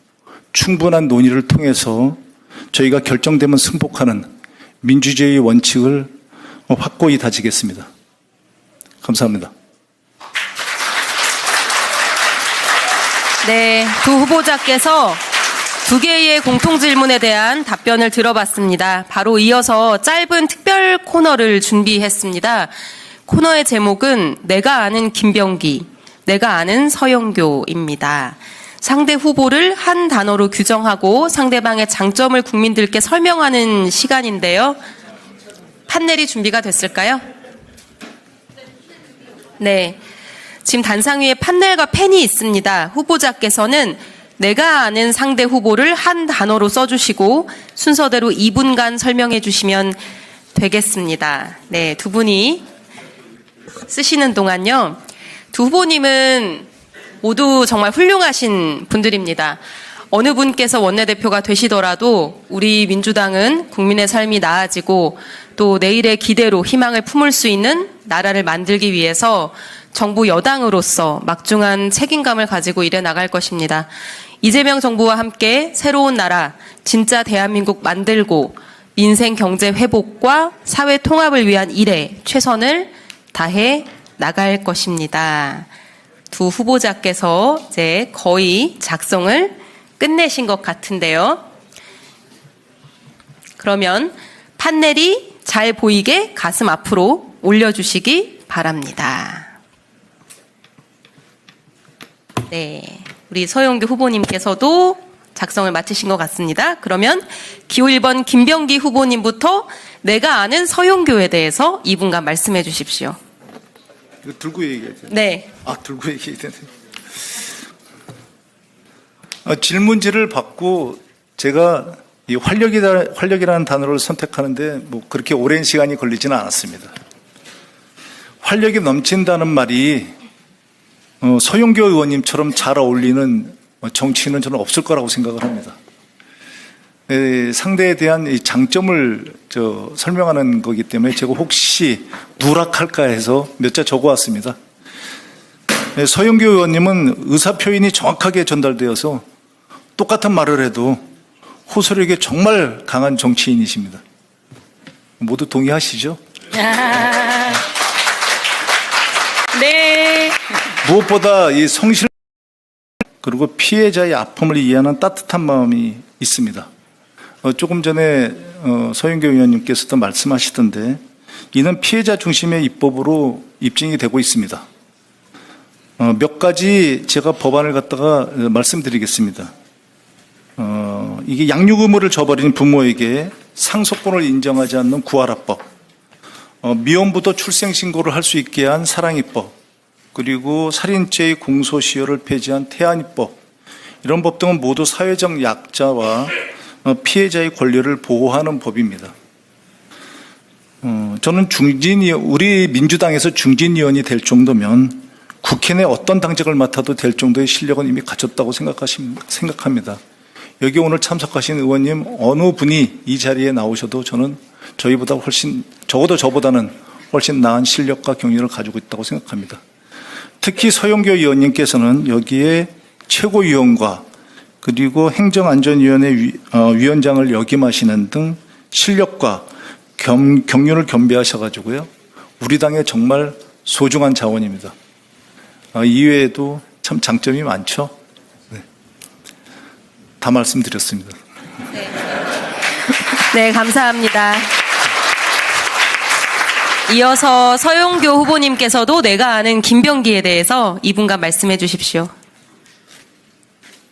충분한 논의를 통해서 저희가 결정되면 승복하는 민주주의의 원칙을 확고히 다지겠습니다. 감사합니다. 네, 두 후보자께서 두 개의 공통 질문에 대한 답변을 들어봤습니다. 바로 이어서 짧은 특별 코너를 준비했습니다. 코너의 제목은 내가 아는 김병기, 내가 아는 서영교입니다. 상대 후보를 한 단어로 규정하고 상대방의 장점을 국민들께 설명하는 시간인데요. 판넬이 준비가 됐을까요? 네. 지금 단상 위에 판넬과 펜이 있습니다. 후보자께서는 내가 아는 상대 후보를 한 단어로 써주시고 순서대로 2분간 설명해 주시면 되겠습니다. 네, 두 분이 쓰시는 동안요. 두 후보님은 모두 정말 훌륭하신 분들입니다. 어느 분께서 원내대표가 되시더라도 우리 민주당은 국민의 삶이 나아지고 또 내일의 기대로 희망을 품을 수 있는 나라를 만들기 위해서 정부 여당으로서 막중한 책임감을 가지고 일해 나갈 것입니다. 이재명 정부와 함께 새로운 나라, 진짜 대한민국 만들고 민생 경제 회복과 사회 통합을 위한 일에 최선을 다해 나갈 것입니다. 두 후보자께서 이제 거의 작성을 끝내신 것 같은데요. 그러면 판넬이 잘 보이게 가슴 앞으로 올려주시기 바랍니다. 네, 우리 서영교 후보님께서도 작성을 마치신 것 같습니다. 그러면 기호 1번 김병기 후보님부터 내가 아는 서영교에 대해서 2분간 말씀해 주십시오. 이거 들고 얘기해야 돼요? 네. 들고 얘기해야 되네. 질문지를 받고 제가 이 활력이라는 단어를 선택하는데 뭐 그렇게 오랜 시간이 걸리지는 않았습니다. 활력이 넘친다는 말이 서영교 의원님처럼 잘 어울리는 정치인은 저는 없을 거라고 생각을 합니다. 상대에 대한 이 장점을 설명하는 거기 때문에 제가 혹시 누락할까 해서 몇 자 적어왔습니다. 서영교 의원님은 의사표현이 정확하게 전달되어서 똑같은 말을 해도 호소력이 정말 강한 정치인이십니다. 모두 동의하시죠? 네. 무엇보다 이 성실 그리고 피해자의 아픔을 이해하는 따뜻한 마음이 있습니다. 조금 전에 서영교 의원님께서도 말씀하시던데 이는 피해자 중심의 입법으로 입증이 되고 있습니다. 몇 가지 제가 법안을 갖다가 말씀드리겠습니다. 이게 양육 의무를 저버린 부모에게 상속권을 인정하지 않는 구하라법, 미혼부도 출생신고를 할 수 있게 한 사랑입법, 그리고 살인죄의 공소시효를 폐지한 태안입법, 이런 법 등은 모두 사회적 약자와 피해자의 권리를 보호하는 법입니다. 저는 우리 민주당에서 중진위원이 될 정도면 국회 내 어떤 당직을 맡아도 될 정도의 실력은 이미 갖췄다고 생각합니다. 여기 오늘 참석하신 의원님 어느 분이 이 자리에 나오셔도 저는 저희보다 적어도 저보다는 훨씬 나은 실력과 경륜을 가지고 있다고 생각합니다. 특히 서영교 의원님께서는 여기에 최고위원과 그리고 행정안전위원회 위원장을 역임하시는 등 실력과 경륜을 겸비하셔가지고요. 우리 당의 정말 소중한 자원입니다. 이외에도 참 장점이 많죠. 네. 다 말씀드렸습니다. 네, 감사합니다. 이어서 서영교 후보님께서도 내가 아는 김병기에 대해서 2분간 말씀해 주십시오.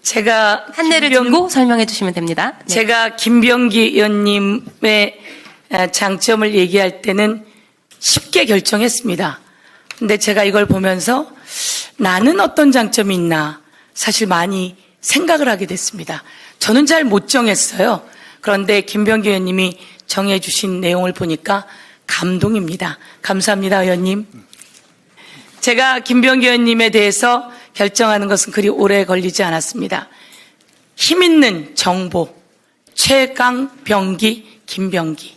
제가 한내를 김병- 들고 설명해 주시면 됩니다. 네. 제가 김병기 의원님의 장점을 얘기할 때는 쉽게 결정했습니다. 근데 제가 이걸 보면서 나는 어떤 장점이 있나 사실 많이 생각을 하게 됐습니다. 저는 잘 못 정했어요. 그런데 김병기 의원님이 정해주신 내용을 보니까 감동입니다. 감사합니다, 의원님. 제가 김병기 의원님에 대해서 결정하는 것은 그리 오래 걸리지 않았습니다. 힘있는 정보, 최강병기, 김병기.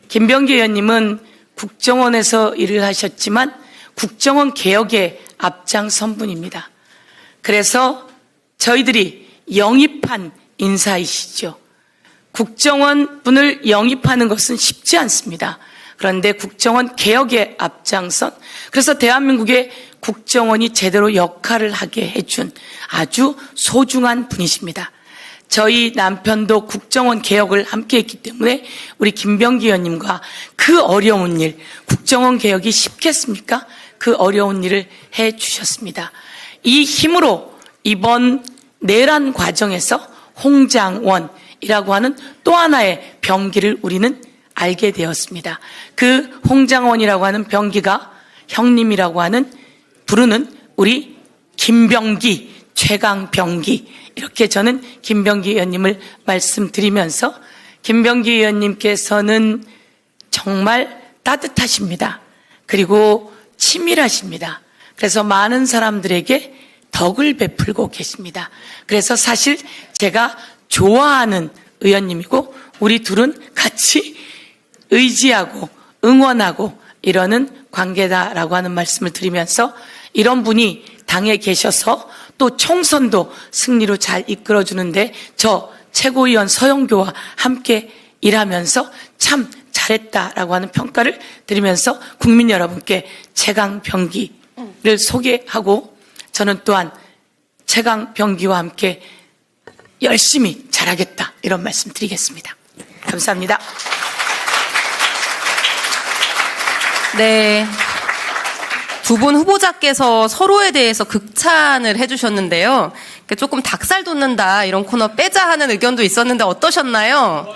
김병기 의원님은 국정원에서 일을 하셨지만 국정원 개혁에 앞장선 분입니다. 그래서 저희들이 영입한 인사이시죠. 국정원 분을 영입하는 것은 쉽지 않습니다. 그런데 국정원 개혁에 앞장선, 그래서 대한민국의 국정원이 제대로 역할을 하게 해준 아주 소중한 분이십니다. 저희 남편도 국정원 개혁을 함께 했기 때문에 우리 김병기 의원님과 그 어려운 일, 국정원 개혁이 쉽겠습니까? 그 어려운 일을 해 주셨습니다. 이 힘으로 이번 내란 과정에서 홍장원이라고 하는 또 하나의 병기를 우리는 알게 되었습니다. 그 홍장원이라고 하는 병기가 형님이라고 하는 부르는 우리 김병기, 최강병기, 이렇게 저는 김병기 의원님을 말씀드리면서 김병기 의원님께서는 정말 따뜻하십니다. 그리고 치밀하십니다. 그래서 많은 사람들에게 덕을 베풀고 계십니다. 그래서 사실 제가 좋아하는 의원님이고 우리 둘은 같이 의지하고 응원하고 이러는 관계다라고 하는 말씀을 드리면서 이런 분이 당에 계셔서 또 총선도 승리로 잘 이끌어주는데 저 최고위원 서영교와 함께 일하면서 참 잘했다라고 하는 평가를 드리면서 국민 여러분께 최강병기를 소개하고 저는 또한 최강병기와 함께 열심히 잘하겠다 이런 말씀 드리겠습니다. 감사합니다. 네. 두 분 후보자께서 서로에 대해서 극찬을 해주셨는데요. 조금 닭살 돋는다 이런 코너 빼자 하는 의견도 있었는데 어떠셨나요?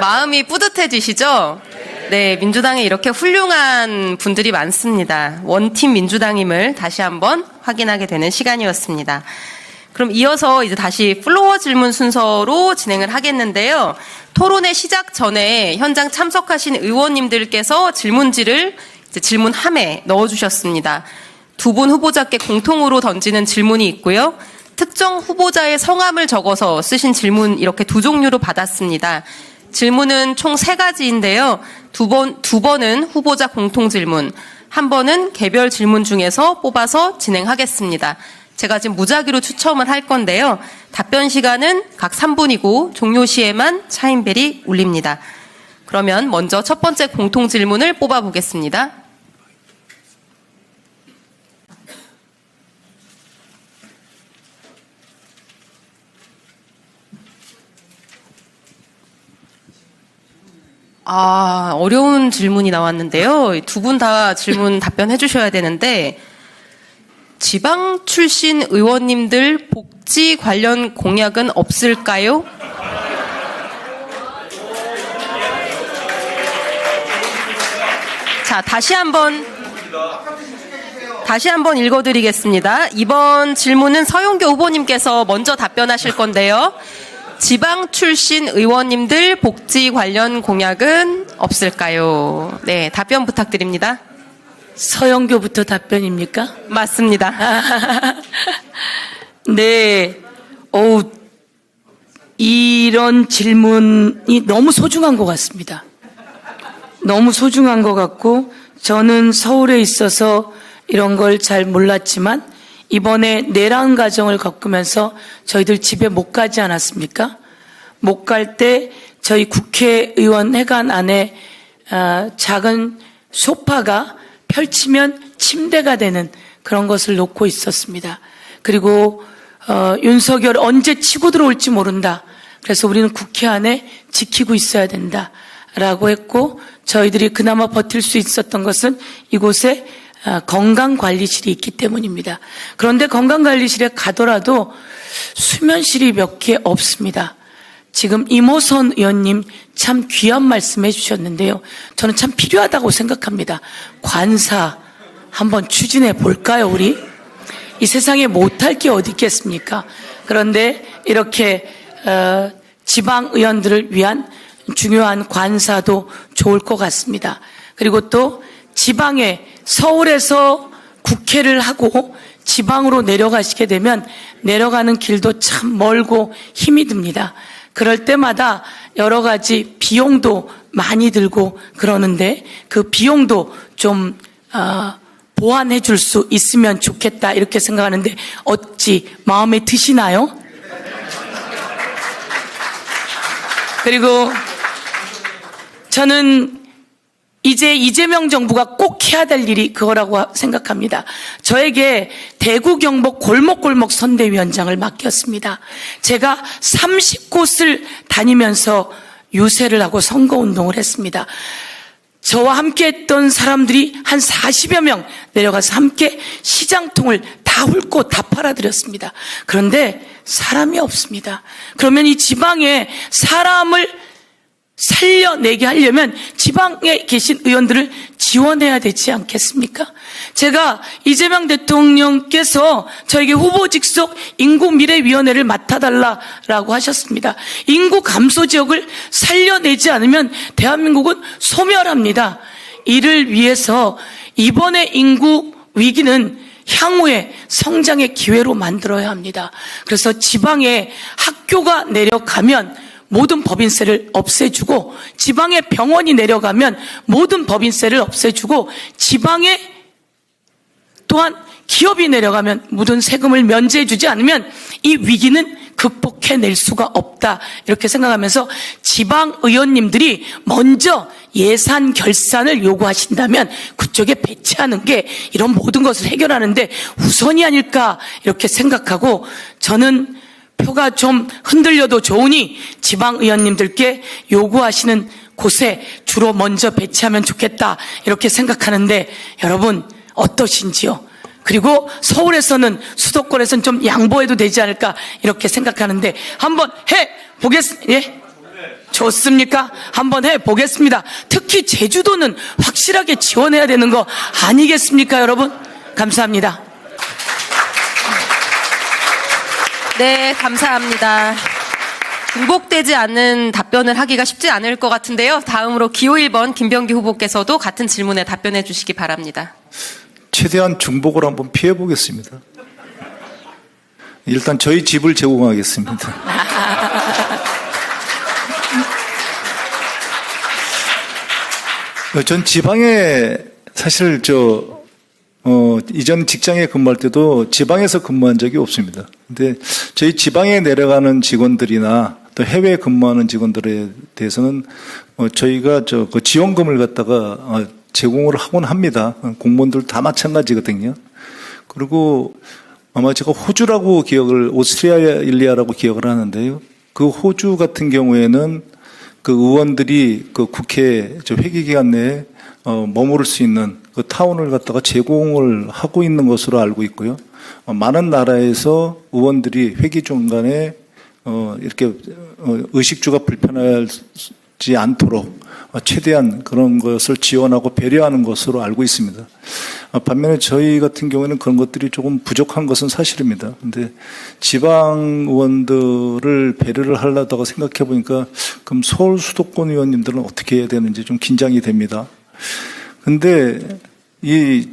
마음이 뿌듯해지시죠? 네, 민주당에 이렇게 훌륭한 분들이 많습니다. 원팀 민주당임을 다시 한번 확인하게 되는 시간이었습니다. 그럼 이어서 이제 다시 플로어 질문 순서로 진행을 하겠는데요. 토론회 시작 전에 현장 참석하신 의원님들께서 질문지를 이제 질문함에 넣어주셨습니다. 두 분 후보자께 공통으로 던지는 질문이 있고요. 특정 후보자의 성함을 적어서 쓰신 질문 이렇게 두 종류로 받았습니다. 질문은 총 3가지인데요. 두 번은 후보자 공통 질문, 한 번은 개별 질문 중에서 뽑아서 진행하겠습니다. 제가 지금 무작위로 추첨을 할 건데요. 답변 시간은 각 3분이고 종료 시에만 차임벨이 울립니다. 그러면 먼저 첫 번째 공통 질문을 뽑아보겠습니다. 어려운 질문이 나왔는데요. 두 분 다 질문 답변해 주셔야 되는데, 지방 출신 의원님들 복지 관련 공약은 없을까요? 자, 다시 한번 읽어드리겠습니다. 이번 질문은 서용교 후보님께서 먼저 답변하실 건데요. 지방 출신 의원님들 복지 관련 공약은 없을까요? 네, 답변 부탁드립니다. 서영교부터 답변입니까? 맞습니다. 네. 이런 질문이 너무 소중한 것 같습니다. 너무 소중한 것 같고, 저는 서울에 있어서 이런 걸 잘 몰랐지만, 이번에 내란 과정을 겪으면서 저희들 집에 못 가지 않았습니까? 못 갈 때 저희 국회의원 회관 안에 작은 소파가 펼치면 침대가 되는 그런 것을 놓고 있었습니다. 그리고 윤석열 언제 치고 들어올지 모른다. 그래서 우리는 국회 안에 지키고 있어야 된다라고 했고, 저희들이 그나마 버틸 수 있었던 것은 이곳에 건강관리실이 있기 때문입니다. 그런데 건강관리실에 가더라도 수면실이 몇 개 없습니다. 지금 이모선 의원님 참 귀한 말씀 해주셨는데요. 저는 참 필요하다고 생각합니다. 관사 한번 추진해 볼까요, 우리? 이 세상에 못할 게 어디 있겠습니까? 그런데 이렇게 지방 의원들을 위한 중요한 관사도 좋을 것 같습니다. 그리고 또 지방에 서울에서 국회를 하고 지방으로 내려가시게 되면 내려가는 길도 참 멀고 힘이 듭니다. 그럴 때마다 여러 가지 비용도 많이 들고 그러는데 그 비용도 좀 보완해 줄 수 있으면 좋겠다 이렇게 생각하는데 어찌 마음에 드시나요? 그리고 저는 이제 이재명 정부가 꼭 해야 될 일이 그거라고 생각합니다. 저에게 대구 경북 골목골목 선대위원장을 맡겼습니다. 제가 30곳을 다니면서 유세를 하고 선거운동을 했습니다. 저와 함께 했던 사람들이 한 40여 명 내려가서 함께 시장통을 다 훑고 다 팔아드렸습니다. 그런데 사람이 없습니다. 그러면 이 지방에 사람을 살려내게 하려면 지방에 계신 의원들을 지원해야 되지 않겠습니까? 제가 이재명 대통령께서 저에게 후보직속 인구미래위원회를 맡아달라고 하셨습니다. 인구 감소 지역을 살려내지 않으면 대한민국은 소멸합니다. 이를 위해서 이번의 인구 위기는 향후의 성장의 기회로 만들어야 합니다. 그래서 지방에 학교가 내려가면 모든 법인세를 없애주고 지방에 병원이 내려가면 모든 법인세를 없애주고 지방에 또한 기업이 내려가면 모든 세금을 면제해주지 않으면 이 위기는 극복해낼 수가 없다 이렇게 생각하면서 지방 의원님들이 먼저 예산 결산을 요구하신다면 그쪽에 배치하는 게 이런 모든 것을 해결하는데 우선이 아닐까 이렇게 생각하고 저는 표가 좀 흔들려도 좋으니 지방 의원님들께 요구하시는 곳에 주로 먼저 배치하면 좋겠다 이렇게 생각하는데 여러분 어떠신지요? 그리고 서울에서는 수도권에서는 좀 양보해도 되지 않을까 이렇게 생각하는데 한번 해보겠습니다. 예? 좋습니까? 한번 해보겠습니다. 특히 제주도는 확실하게 지원해야 되는 거 아니겠습니까 여러분? 감사합니다. 네, 감사합니다. 굴복되지 않는 답변을 하기가 쉽지 않을 것 같은데요. 다음으로 기호 1번 김병기 후보께서도 같은 질문에 답변해 주시기 바랍니다. 최대한 중복을 한번 피해 보겠습니다. 일단 저희 집을 제공하겠습니다. 전 지방에 사실 이전 직장에 근무할 때도 지방에서 근무한 적이 없습니다. 근데 저희 지방에 내려가는 직원들이나 또 해외에 근무하는 직원들에 대해서는 저희가 그 지원금을 갖다가 제공을 하곤 합니다. 공무원들 다 마찬가지거든요. 그리고 아마 제가 호주라고 오스트레일리아라고 기억을 하는데요. 그 호주 같은 경우에는 그 의원들이 그 국회 회기 기간 내에 머무를 수 있는 그 타운을 갖다가 제공을 하고 있는 것으로 알고 있고요. 많은 나라에서 의원들이 회기 중간에 이렇게 의식주가 불편하지 않도록 최대한 그런 것을 지원하고 배려하는 것으로 알고 있습니다. 반면에 저희 같은 경우에는 그런 것들이 조금 부족한 것은 사실입니다. 근데 지방 의원들을 배려를 하려다가 생각해 보니까 그럼 서울 수도권 의원님들은 어떻게 해야 되는지 좀 긴장이 됩니다. 근데 이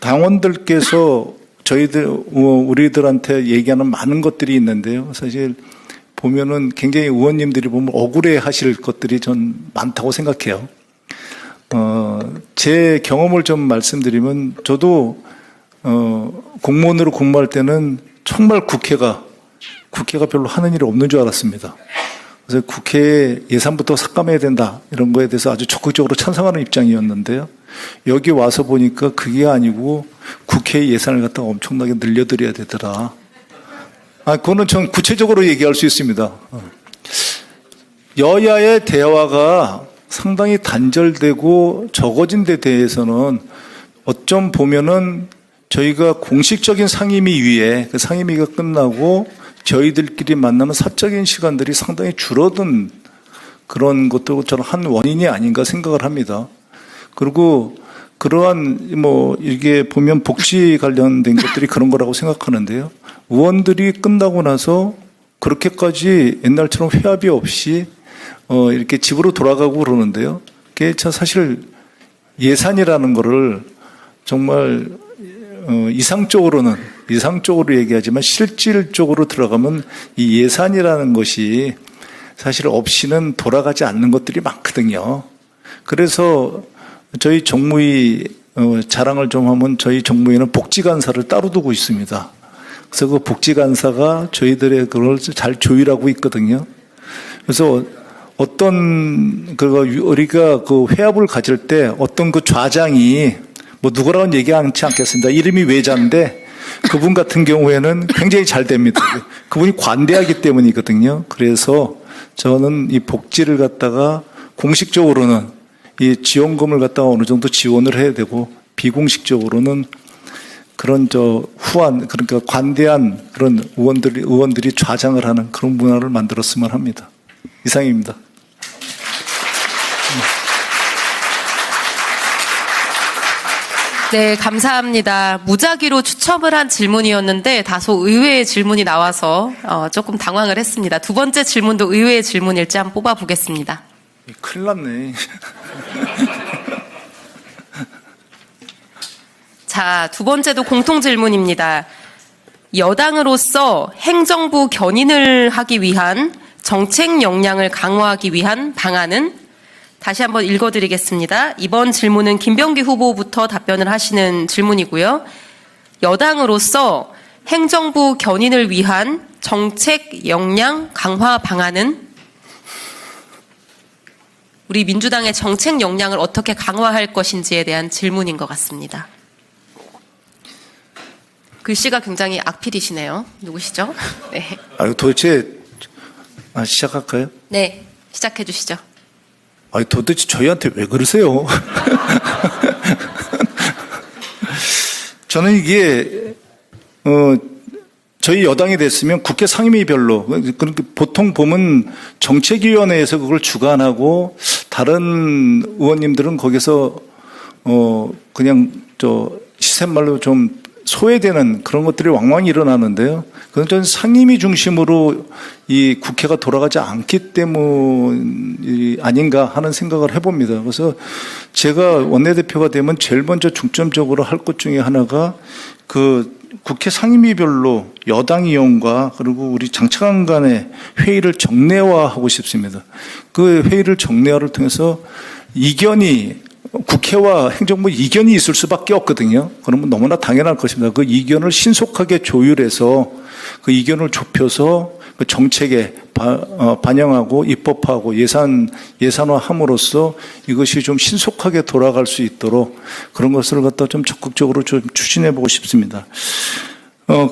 당원들께서 우리들한테 얘기하는 많은 것들이 있는데요. 사실 보면은 굉장히 의원님들이 보면 억울해 하실 것들이 전 많다고 생각해요. 제 경험을 좀 말씀드리면 저도 공무원으로 근무할 때는 정말 국회가 별로 하는 일이 없는 줄 알았습니다. 그래서 국회에 예산부터 삭감해야 된다 이런 거에 대해서 아주 적극적으로 찬성하는 입장이었는데요. 여기 와서 보니까 그게 아니고 국회 예산을 갖다가 엄청나게 늘려드려야 되더라. 그거는 전 구체적으로 얘기할 수 있습니다. 여야의 대화가 상당히 단절되고 적어진 데 대해서는 어쩜 보면은 저희가 공식적인 상임위 위에 그 상임위가 끝나고 저희들끼리 만나는 사적인 시간들이 상당히 줄어든 그런 것도 저는 한 원인이 아닌가 생각을 합니다. 그리고 그러한 이게 보면 복지 관련된 것들이 그런 거라고 생각하는데요. 의원들이 끝나고 나서 그렇게까지 옛날처럼 회합이 없이 이렇게 집으로 돌아가고 그러는데요. 그게 참 사실 예산이라는 거를 정말 이상적으로 얘기하지만 실질적으로 들어가면 이 예산이라는 것이 사실 없이는 돌아가지 않는 것들이 많거든요. 그래서 저희 정무위 자랑을 좀 하면 저희 정무위는 복지간사를 따로 두고 있습니다. 그래서 그 복지간사가 저희들의 그걸 잘 조율하고 있거든요. 그래서 우리가 그 회합을 가질 때 어떤 그 좌장이 누구라고는 얘기하지 않겠습니다. 이름이 외자인데 그분 같은 경우에는 굉장히 잘 됩니다. 그분이 관대하기 때문이거든요. 그래서 저는 이 복지를 갖다가 공식적으로는 이 지원금을 갖다가 어느 정도 지원을 해야 되고 비공식적으로는 그런 그러니까 관대한 그런 의원들이 좌장을 하는 그런 문화를 만들었으면 합니다. 이상입니다. 네, 감사합니다. 무작위로 추첨을 한 질문이었는데 다소 의외의 질문이 나와서 조금 당황을 했습니다. 두 번째 질문도 의외의 질문일지 한번 뽑아보겠습니다. 큰일 났네. 자, 두 번째도 공통 질문입니다. 여당으로서 행정부 견인을 하기 위한 정책 역량을 강화하기 위한 방안은? 다시 한번 읽어드리겠습니다. 이번 질문은 김병기 후보부터 답변을 하시는 질문이고요. 여당으로서 행정부 견인을 위한 정책 역량 강화 방안은? 우리 민주당의 정책 역량을 어떻게 강화할 것인지에 대한 질문인 것 같습니다. 글씨가 굉장히 악필이시네요. 누구시죠? 네. 도대체 시작할까요? 네, 시작해 주시죠. 도대체 저희한테 왜 그러세요? 저는 이게 저희 여당이 됐으면 국회 상임위별로, 그러니까 보통 보면 정책위원회에서 그걸 주관하고 다른 의원님들은 거기서 그냥 시샘말로 좀 소외되는 그런 것들이 왕왕 일어나는데요. 그건 전 상임위 중심으로 이 국회가 돌아가지 않기 때문이 아닌가 하는 생각을 해봅니다. 그래서 제가 원내대표가 되면 제일 먼저 중점적으로 할 것 중에 하나가 그 국회 상임위별로 여당 의원과 그리고 우리 장차관 간의 회의를 정례화하고 싶습니다. 그 회의를 정례화를 통해서 국회와 행정부 이견이 있을 수밖에 없거든요. 그러면 너무나 당연할 것입니다. 그 이견을 신속하게 조율해서 그 이견을 좁혀서 그 정책에 반영하고 입법하고 예산화함으로써 이것이 좀 신속하게 돌아갈 수 있도록 그런 것을 갖다 좀 적극적으로 좀 추진해 보고 싶습니다.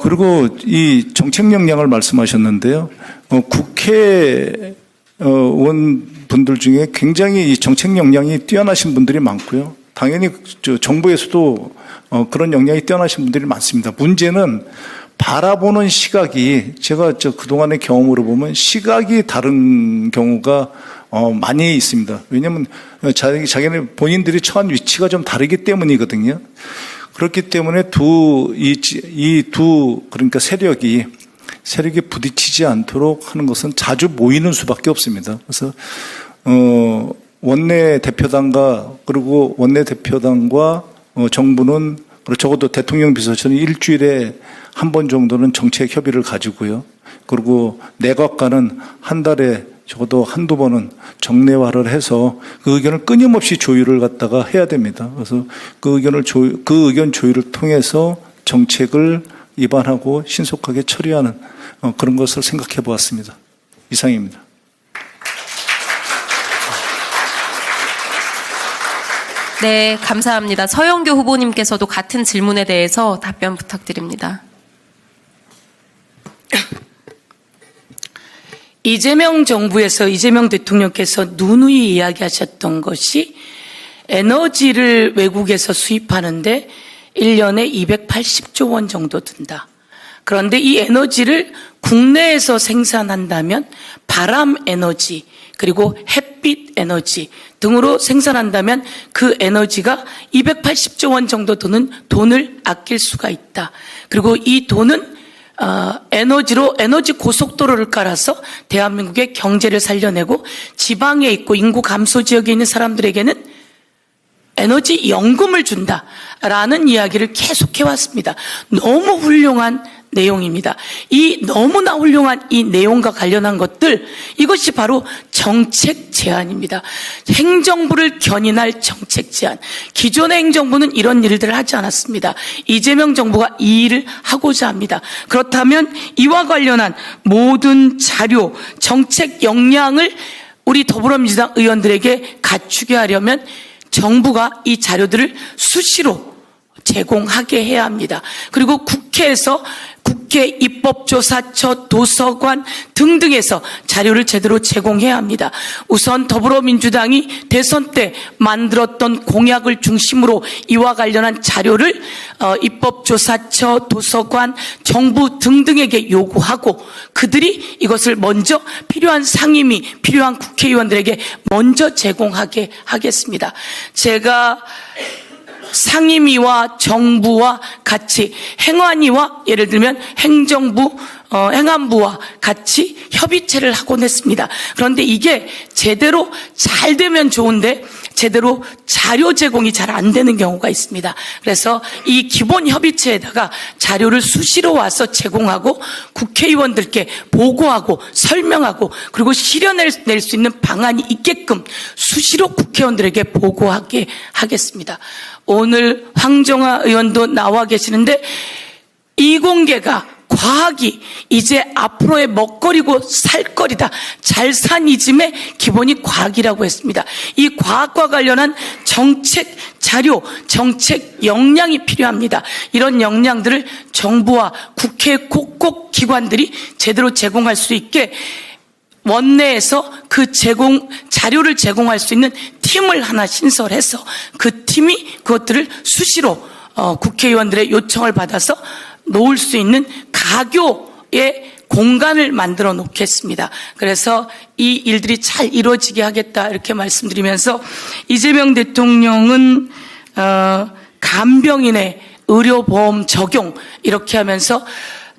그리고 이 정책 역량을 말씀하셨는데요. 국회 의원분들 중에 굉장히 이 정책 역량이 뛰어나신 분들이 많고요. 당연히 정부에서도 그런 역량이 뛰어나신 분들이 많습니다. 문제는 바라보는 시각이 제가 그동안의 경험으로 보면 시각이 다른 경우가 많이 있습니다. 왜냐하면 자기네 본인들이 처한 위치가 좀 다르기 때문이거든요. 그렇기 때문에 그러니까 세력이 부딪히지 않도록 하는 것은 자주 모이는 수밖에 없습니다. 그래서 원내대표당과 정부는 적어도 대통령 비서실은 일주일에 한 번 정도는 정책 협의를 가지고요. 그리고 내각과는 한 달에 적어도 한두 번은 정례화를 해서 그 의견을 끊임없이 조율을 갖다가 해야 됩니다. 그래서 그 의견 조율을 통해서 정책을 입안하고 신속하게 처리하는 그런 것을 생각해 보았습니다. 이상입니다. 네, 감사합니다. 서영교 후보님께서도 같은 질문에 대해서 답변 부탁드립니다. 이재명 정부에서 이재명 대통령께서 누누이 이야기하셨던 것이 에너지를 외국에서 수입하는데 1년에 280조 원 정도 든다. 그런데 이 에너지를 국내에서 생산한다면 바람 에너지 그리고 햇빛 에너지 등으로 생산한다면 그 에너지가 280조 원 정도 드는 돈을 아낄 수가 있다. 그리고 이 돈은 에너지로 에너지 고속도로를 깔아서 대한민국의 경제를 살려내고 지방에 있고 인구 감소 지역에 있는 사람들에게는 에너지 연금을 준다라는 이야기를 계속해 왔습니다. 너무 훌륭한 내용입니다. 이 너무나 훌륭한 이 내용과 관련한 것들, 이것이 바로 정책 제안입니다. 행정부를 견인할 정책 제안. 기존의 행정부는 이런 일들을 하지 않았습니다. 이재명 정부가 이 일을 하고자 합니다. 그렇다면 이와 관련한 모든 자료, 정책 역량을 우리 더불어민주당 의원들에게 갖추게 하려면 정부가 이 자료들을 수시로 제공하게 해야 합니다. 그리고 국회에서 국회 입법조사처, 도서관 등등에서 자료를 제대로 제공해야 합니다. 우선 더불어민주당이 대선 때 만들었던 공약을 중심으로 이와 관련한 자료를 입법조사처, 도서관, 정부 등등에게 요구하고 그들이 이것을 먼저 필요한 상임위, 필요한 국회의원들에게 먼저 제공하게 하겠습니다. 제가 상임위와 정부와 같이 행안위와 예를 들면 행정부, 행안부와 같이 협의체를 하곤 했습니다. 그런데 이게 제대로 잘 되면 좋은데 제대로 자료 제공이 잘 안 되는 경우가 있습니다. 그래서 이 기본 협의체에다가 자료를 수시로 와서 제공하고 국회의원들께 보고하고 설명하고 그리고 실현낼 수 있는 방안이 있게끔 수시로 국회의원들에게 보고하게 하겠습니다. 오늘 황정화 의원도 나와 계시는데 이공계가 과학이 이제 앞으로의 먹거리고 살거리다. 잘 산 이즘의 기본이 과학이라고 했습니다. 이 과학과 관련한 정책 자료, 정책 역량이 필요합니다. 이런 역량들을 정부와 국회 곳곳 기관들이 제대로 제공할 수 있게 원내에서 그 자료를 제공할 수 있는 팀을 하나 신설해서 그 팀이 그것들을 수시로 국회의원들의 요청을 받아서 놓을 수 있는 가교의 공간을 만들어 놓겠습니다. 그래서 이 일들이 잘 이루어지게 하겠다 이렇게 말씀드리면서 이재명 대통령은 간병인의 의료보험 적용 이렇게 하면서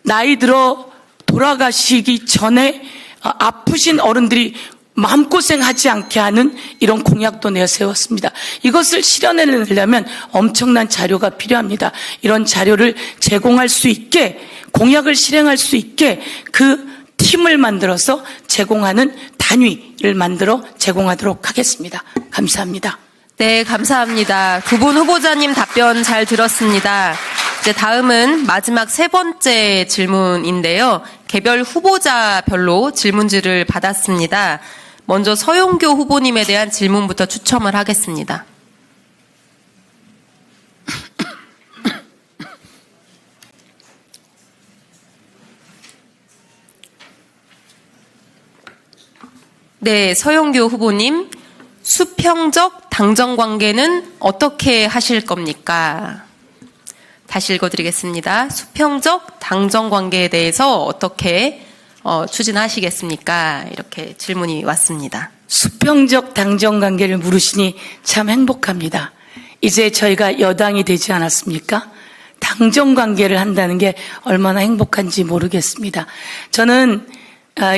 나이 들어 돌아가시기 전에 아프신 어른들이 마음고생하지 않게 하는 이런 공약도 내세웠습니다. 이것을 실현해내려면 엄청난 자료가 필요합니다. 이런 자료를 제공할 수 있게 공약을 실행할 수 있게 그 팀을 만들어서 제공하는 단위를 만들어 제공하도록 하겠습니다. 감사합니다. 네, 감사합니다. 두 분 후보자님 답변 잘 들었습니다. 이제 다음은 마지막 세 번째 질문인데요. 개별 후보자별로 질문지를 받았습니다. 먼저 서용교 후보님에 대한 질문부터 추첨을 하겠습니다. 네, 서용교 후보님. 수평적 당정 관계는 어떻게 하실 겁니까? 다시 읽어드리겠습니다. 수평적 당정 관계에 대해서 어떻게 추진하시겠습니까? 이렇게 질문이 왔습니다. 수평적 당정 관계를 물으시니 참 행복합니다. 이제 저희가 여당이 되지 않았습니까? 당정 관계를 한다는 게 얼마나 행복한지 모르겠습니다. 저는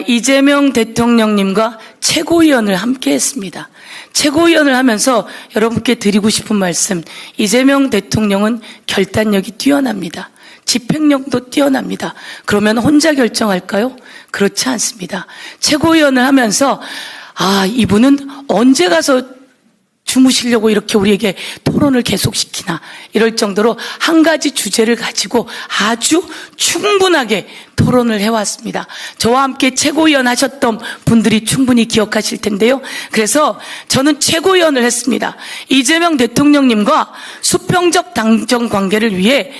이재명 대통령님과 최고위원을 함께 했습니다. 최고위원을 하면서 여러분께 드리고 싶은 말씀, 이재명 대통령은 결단력이 뛰어납니다. 집행력도 뛰어납니다. 그러면 혼자 결정할까요? 그렇지 않습니다. 최고위원을 하면서 이분은 언제 가서 주무시려고 이렇게 우리에게 토론을 계속시키나 이럴 정도로 한 가지 주제를 가지고 아주 충분하게 토론을 해왔습니다. 저와 함께 최고위원 하셨던 분들이 충분히 기억하실 텐데요. 그래서 저는 최고위원을 했습니다. 이재명 대통령님과 수평적 당정 관계를 위해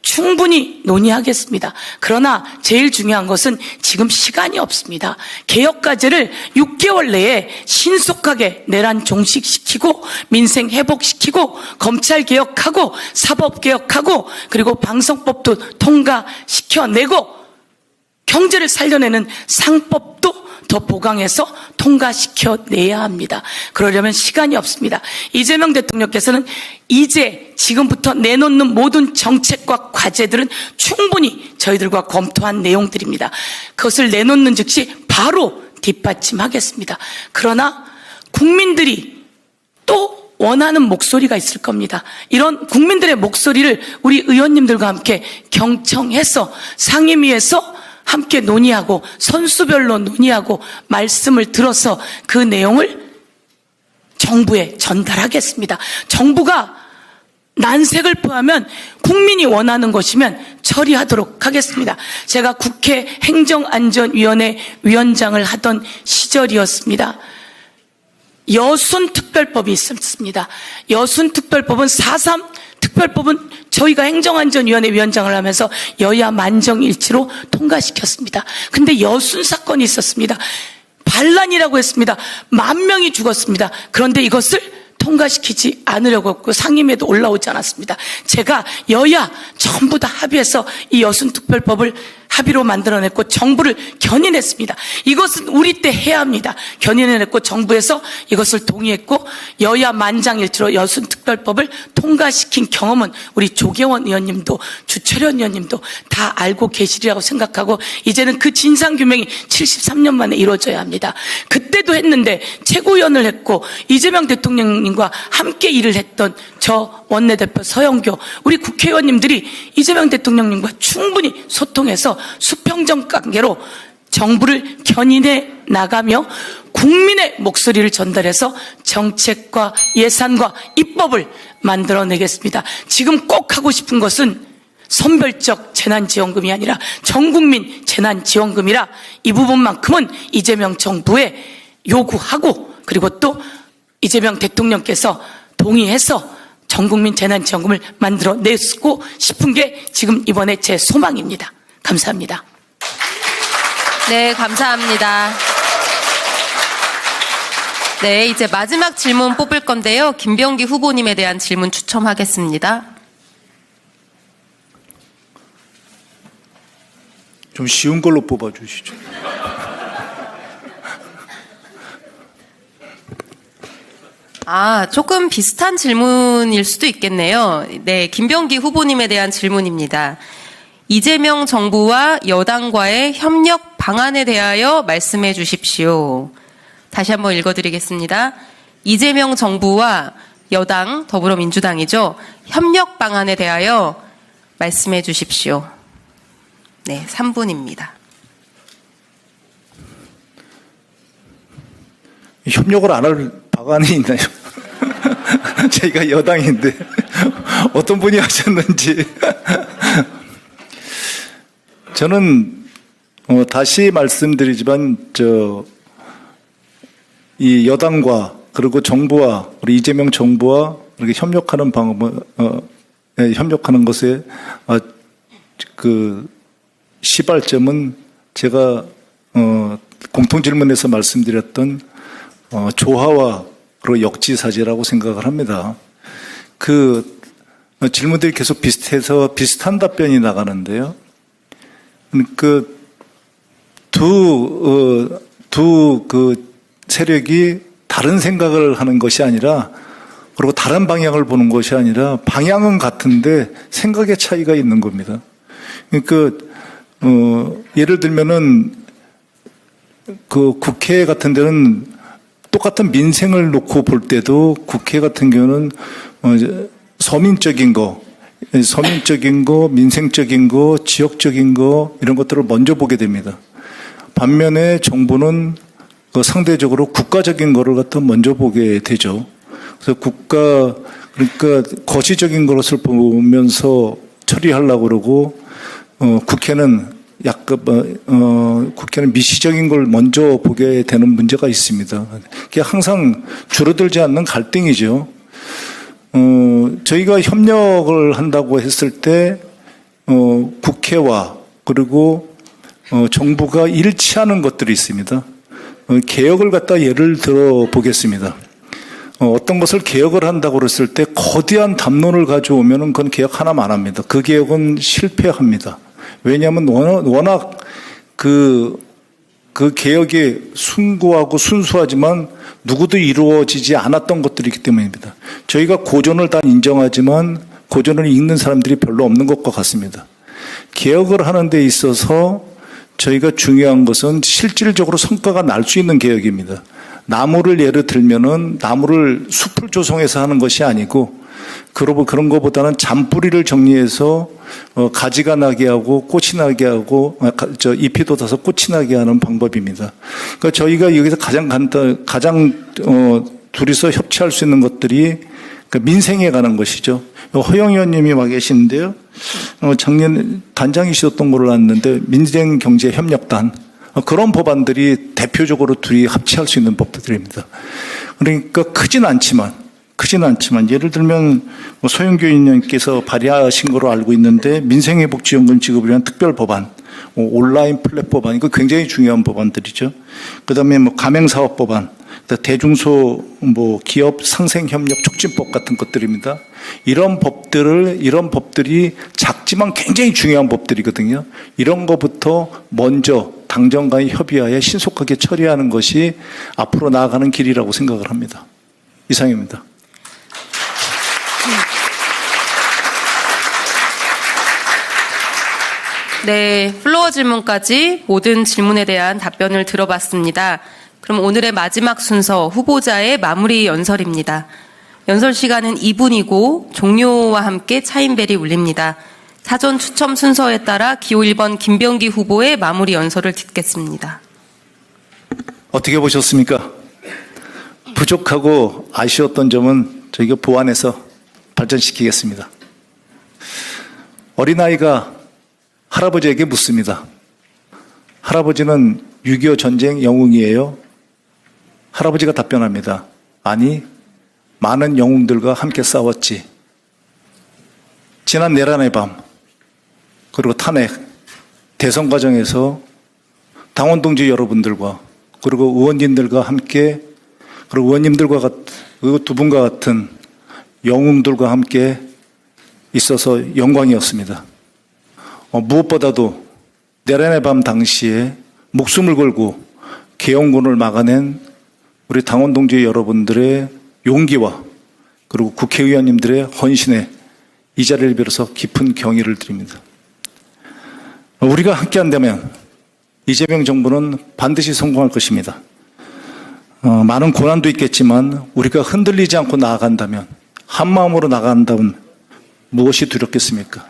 충분히 논의하겠습니다. 그러나 제일 중요한 것은 지금 시간이 없습니다. 개혁과제를 6개월 내에 신속하게 내란 종식시키고 민생 회복시키고 검찰 개혁하고 사법 개혁하고 그리고 방송법도 통과시켜내고 경제를 살려내는 상법도 더 보강해서 통과시켜내야 합니다. 그러려면 시간이 없습니다. 이재명 대통령께서는 이제 지금부터 내놓는 모든 정책과 과제들은 충분히 저희들과 검토한 내용들입니다. 그것을 내놓는 즉시 바로 뒷받침하겠습니다. 그러나 국민들이 또 원하는 목소리가 있을 겁니다. 이런 국민들의 목소리를 우리 의원님들과 함께 경청해서 상임위에서 함께 논의하고 선수별로 논의하고 말씀을 들어서 그 내용을 정부에 전달하겠습니다. 정부가 난색을 표하면 국민이 원하는 것이면 처리하도록 하겠습니다. 제가 국회 행정안전위원회 위원장을 하던 시절이었습니다. 여순특별법이 있었습니다. 여순특별법은 4.3 특별법은 저희가 행정안전위원회 위원장을 하면서 여야 만정일치로 통과시켰습니다. 근데 여순 사건이 있었습니다. 반란이라고 했습니다. 10,000명이 죽었습니다. 그런데 이것을 통과시키지 않으려고 했고 상임위에도 올라오지 않았습니다. 제가 여야 전부 다 합의해서 이 여순특별법을 합의로 만들어냈고 정부를 견인했습니다. 이것은 우리 때 해야 합니다. 견인해냈고 정부에서 이것을 동의했고 여야 만장일치로 여순특별법을 통과시킨 경험은 우리 조계원 의원님도 주철현 의원님도 다 알고 계시리라고 생각하고 이제는 그 진상규명이 73년 만에 이루어져야 합니다. 그때도 했는데 최고위원을 했고 이재명 대통령님과 함께 일을 했던 저 원내대표 서영교 우리 국회의원님들이 이재명 대통령님과 충분히 소통해서 수평적 관계로 정부를 견인해 나가며 국민의 목소리를 전달해서 정책과 예산과 입법을 만들어내겠습니다. 지금 꼭 하고 싶은 것은 선별적 재난지원금이 아니라 전국민 재난지원금이라 이 부분만큼은 이재명 정부에 요구하고 그리고 또 이재명 대통령께서 동의해서 전국민 재난지원금을 만들어내고 싶은 게 지금 이번에 제 소망입니다. 감사합니다. 네, 감사합니다. 네, 이제 마지막 질문 뽑을 건데요. 김병기 후보님에 대한 질문 추첨하겠습니다. 좀 쉬운 걸로 뽑아주시죠. 조금 비슷한 질문일 수도 있겠네요. 네, 김병기 후보님에 대한 질문입니다. 이재명 정부와 여당과의 협력 방안에 대하여 말씀해 주십시오. 다시 한번 읽어드리겠습니다. 이재명 정부와 여당, 더불어민주당이죠. 협력 방안에 대하여 말씀해 주십시오. 네, 3분입니다. 협력을 안 할 방안이 있나요? 저희가 여당인데 어떤 분이 하셨는지 저는 다시 말씀드리지만 이 여당과 그리고 정부와 우리 이재명 정부와 이렇게 협력하는 방법은 협력하는 것에 그 시발점은 제가 공통 질문에서 말씀드렸던 조화와 그리고 역지사지라고 생각을 합니다. 그 질문들이 계속 비슷해서 비슷한 답변이 나가는데요. 그 두 세력이 다른 생각을 하는 것이 아니라 그리고 다른 방향을 보는 것이 아니라 방향은 같은데 생각의 차이가 있는 겁니다. 그러니까 예를 들면은 그 국회 같은 데는 똑같은 민생을 놓고 볼 때도 국회 같은 경우는 서민적인 거, 민생적인 거, 지역적인 거 이런 것들을 먼저 보게 됩니다. 반면에 정부는 그 상대적으로 국가적인 거를 갖다 먼저 보게 되죠. 그래서 그러니까 거시적인 것을 보면서 처리하려고 그러고 국회는 국회는 미시적인 걸 먼저 보게 되는 문제가 있습니다. 그게 항상 줄어들지 않는 갈등이죠. 저희가 협력을 한다고 했을 때 국회와 그리고 정부가 일치하는 것들이 있습니다. 개혁을 갖다 예를 들어 보겠습니다. 어떤 것을 개혁을 한다고 그랬을 때 거대한 담론을 가져오면은 그건 개혁 하나만 안 합니다. 그 개혁은 실패합니다. 왜냐하면 워낙 그 개혁이 숭고하고 순수하지만 누구도 이루어지지 않았던 것들이기 때문입니다. 저희가 고전을 다 인정하지만 고전을 읽는 사람들이 별로 없는 것과 같습니다. 개혁을 하는 데 있어서 저희가 중요한 것은 실질적으로 성과가 날 수 있는 개혁입니다. 나무를 예를 들면은 나무를 숲을 조성해서 하는 것이 아니고 그런 것보다는 잔뿌리를 정리해서 가지가 나게 하고 꽃이 나게 하고 잎이 돋아서 꽃이 나게 하는 방법입니다. 그러니까 저희가 여기서 가장 둘이서 협치할 수 있는 것들이 민생에 관한 것이죠. 허영 의원님이 와 계시는데요. 작년 단장이셨던 걸로 알았는데 민생경제협력단 그런 법안들이 대표적으로 둘이 합치할 수 있는 법들입니다. 그러니까 크진 않지만 예를 들면 소영교 의원님께서 발의하신 거로 알고 있는데 민생회복지원금 지급을 위한 특별 법안, 온라인 플랫 법안 이거 굉장히 중요한 법안들이죠. 그다음에 가맹사업 법안, 대중소 기업 상생협력 촉진법 같은 것들입니다. 이런 법들이 작지만 굉장히 중요한 법들이거든요. 이런 것부터 먼저 당정 간의 협의하에 신속하게 처리하는 것이 앞으로 나아가는 길이라고 생각을 합니다. 이상입니다. 네, 플로어 질문까지 모든 질문에 대한 답변을 들어봤습니다. 그럼 오늘의 마지막 순서 후보자의 마무리 연설입니다. 연설 시간은 2분이고 종료와 함께 차인벨이 울립니다. 사전 추첨 순서에 따라 기호 1번 김병기 후보의 마무리 연설을 듣겠습니다. 어떻게 보셨습니까? 부족하고 아쉬웠던 점은 저희가 보완해서 발전시키겠습니다. 어린아이가 할아버지에게 묻습니다. 할아버지는 6.25 전쟁 영웅이에요? 할아버지가 답변합니다. 아니, 많은 영웅들과 함께 싸웠지. 지난 내란의 밤, 그리고 탄핵, 대선 과정에서 당원 동지 여러분들과 그리고 의원님들과 함께 그리고 의원님들과 두 분과 같은 영웅들과 함께 있어서 영광이었습니다. 무엇보다도 내란의 밤 당시에 목숨을 걸고 계엄군을 막아낸 우리 당원 동지 여러분들의 용기와 그리고 국회의원님들의 헌신에 이 자리를 빌어서 깊은 경의를 드립니다. 우리가 함께한다면 이재명 정부는 반드시 성공할 것입니다. 많은 고난도 있겠지만 우리가 흔들리지 않고 나아간다면 한마음으로 나아간다면 무엇이 두렵겠습니까?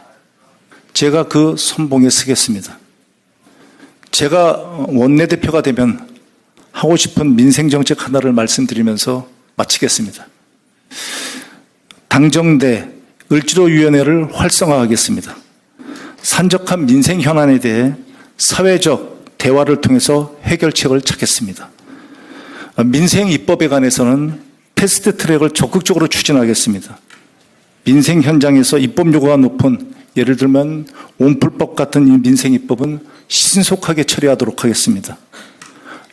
제가 그 선봉에 서겠습니다. 제가 원내대표가 되면 하고 싶은 민생정책 하나를 말씀드리면서 마치겠습니다. 당정대 을지로위원회를 활성화하겠습니다. 산적한 민생 현안에 대해 사회적 대화를 통해서 해결책을 찾겠습니다. 민생 입법에 관해서는 패스트 트랙을 적극적으로 추진하겠습니다. 민생 현장에서 입법 요구가 높은 예를 들면 온풀법 같은 이 민생 입법은 신속하게 처리하도록 하겠습니다.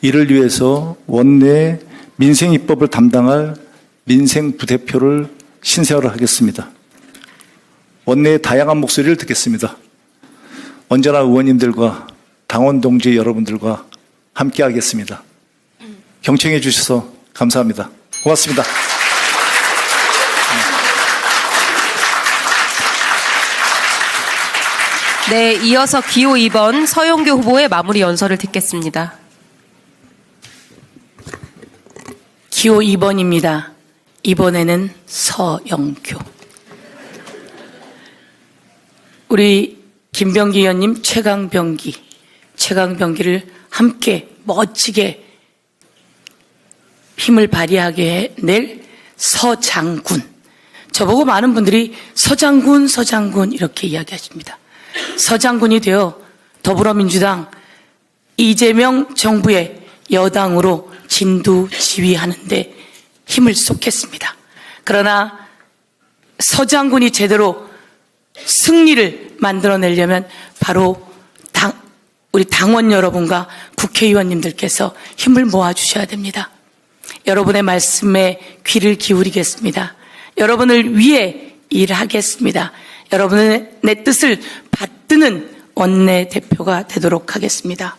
이를 위해서 원내 민생 입법을 담당할 민생 부대표를 신설을 하겠습니다. 원내의 다양한 목소리를 듣겠습니다. 언제나 의원님들과 당원 동지 여러분들과 함께 하겠습니다. 경청해 주셔서 감사합니다. 고맙습니다. 네, 이어서 기호 2번 서영교 후보의 마무리 연설을 듣겠습니다. 기호 2번입니다. 이번에는 서영교. 우리 김병기 의원님 최강병기를 함께 멋지게 힘을 발휘하게 낼 서장군. 저보고 많은 분들이 서장군 이렇게 이야기하십니다. 서장군이 되어 더불어민주당 이재명 정부의 여당으로 진두지휘하는데 힘을 쏟겠습니다. 그러나 서장군이 제대로 승리를 만들어내려면 바로 우리 당원 여러분과 국회의원님들께서 힘을 모아주셔야 됩니다. 여러분의 말씀에 귀를 기울이겠습니다. 여러분을 위해 일하겠습니다. 여러분의 내 뜻을 받드는 원내대표가 되도록 하겠습니다.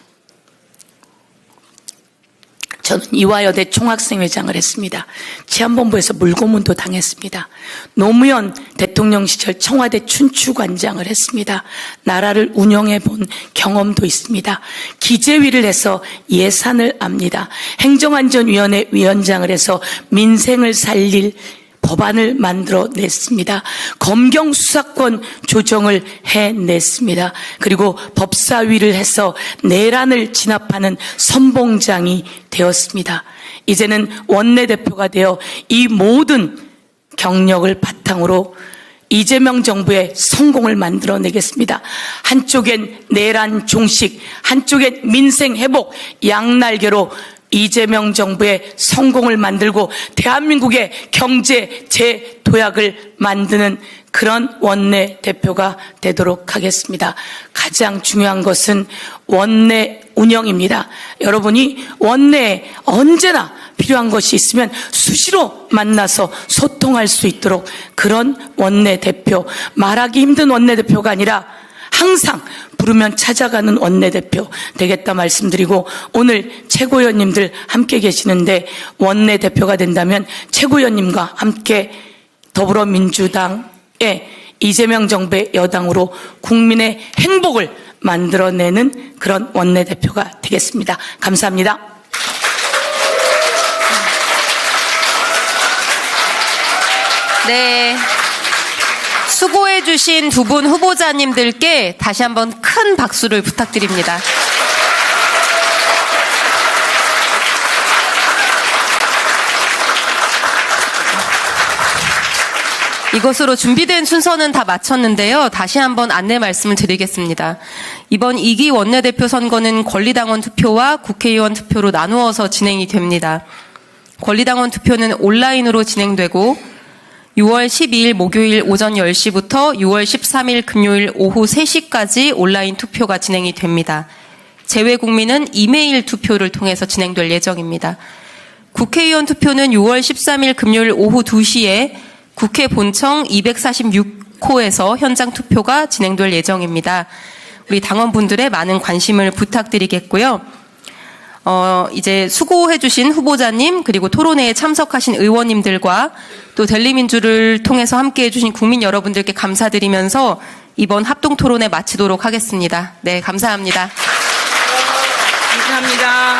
저는 이화여대 총학생회장을 했습니다. 치안본부에서 물고문도 당했습니다. 노무현 대통령 시절 청와대 춘추관장을 했습니다. 나라를 운영해 본 경험도 있습니다. 기재위를 해서 예산을 압니다. 행정안전위원회 위원장을 해서 민생을 살릴 법안을 만들어냈습니다. 검경 수사권 조정을 해냈습니다. 그리고 법사위를 해서 내란을 진압하는 선봉장이 되었습니다. 이제는 원내대표가 되어 이 모든 경력을 바탕으로 이재명 정부의 성공을 만들어내겠습니다. 한쪽엔 내란 종식, 한쪽엔 민생 회복, 양날개로 이재명 정부의 성공을 만들고 대한민국의 경제 재도약을 만드는 그런 원내대표가 되도록 하겠습니다. 가장 중요한 것은 원내 운영입니다. 여러분이 원내에 언제나 필요한 것이 있으면 수시로 만나서 소통할 수 있도록 그런 원내대표, 말하기 힘든 원내대표가 아니라 항상 부르면 찾아가는 원내대표 되겠다 말씀드리고, 오늘 최고위원님들 함께 계시는데 원내대표가 된다면 최고위원님과 함께 더불어민주당의 이재명 정부의 여당으로 국민의 행복을 만들어내는 그런 원내대표가 되겠습니다. 감사합니다. 네. 수고해주신 두 분 후보자님들께 다시 한번 큰 박수를 부탁드립니다. 이것으로 준비된 순서는 다 마쳤는데요. 다시 한번 안내 말씀을 드리겠습니다. 이번 2기 원내대표 선거는 권리당원 투표와 국회의원 투표로 나누어서 진행이 됩니다. 권리당원 투표는 온라인으로 진행되고 6월 12일 목요일 오전 10시부터 6월 13일 금요일 오후 3시까지 온라인 투표가 진행이 됩니다. 제외국민은 이메일 투표를 통해서 진행될 예정입니다. 국회의원 투표는 6월 13일 금요일 오후 2시에 국회 본청 246호에서 현장 투표가 진행될 예정입니다. 우리 당원분들의 많은 관심을 부탁드리겠고요. 이제 수고해주신 후보자님, 그리고 토론회에 참석하신 의원님들과 또 델리민주를 통해서 함께 해주신 국민 여러분들께 감사드리면서 이번 합동토론회 마치도록 하겠습니다. 네, 감사합니다. 감사합니다.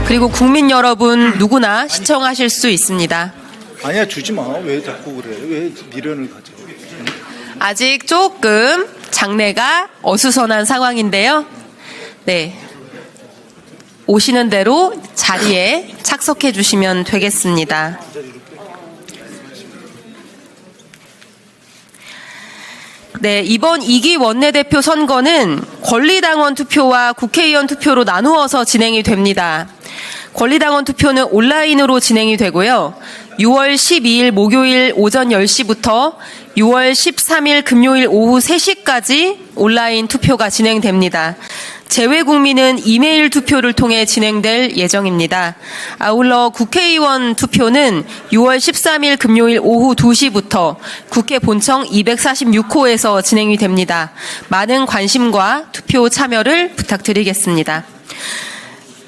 그리고 국민 여러분 누구나 시청하실 수 있습니다. 아니야, 주지 마. 왜 자꾸 그래? 왜 미련을 가져? 아직 조금 장내가 어수선한 상황인데요. 네. 오시는 대로 자리에 착석해 주시면 되겠습니다. 네, 이번 2기 원내대표 선거는 권리당원 투표와 국회의원 투표로 나누어서 진행이 됩니다. 권리당원 투표는 온라인으로 진행이 되고요. 6월 12일 목요일 오전 10시부터 6월 13일 금요일 오후 3시까지 온라인 투표가 진행됩니다. 제외국민은 이메일 투표를 통해 진행될 예정입니다. 아울러 국회의원 투표는 6월 13일 금요일 오후 2시부터 국회 본청 246호에서 진행이 됩니다. 많은 관심과 투표 참여를 부탁드리겠습니다.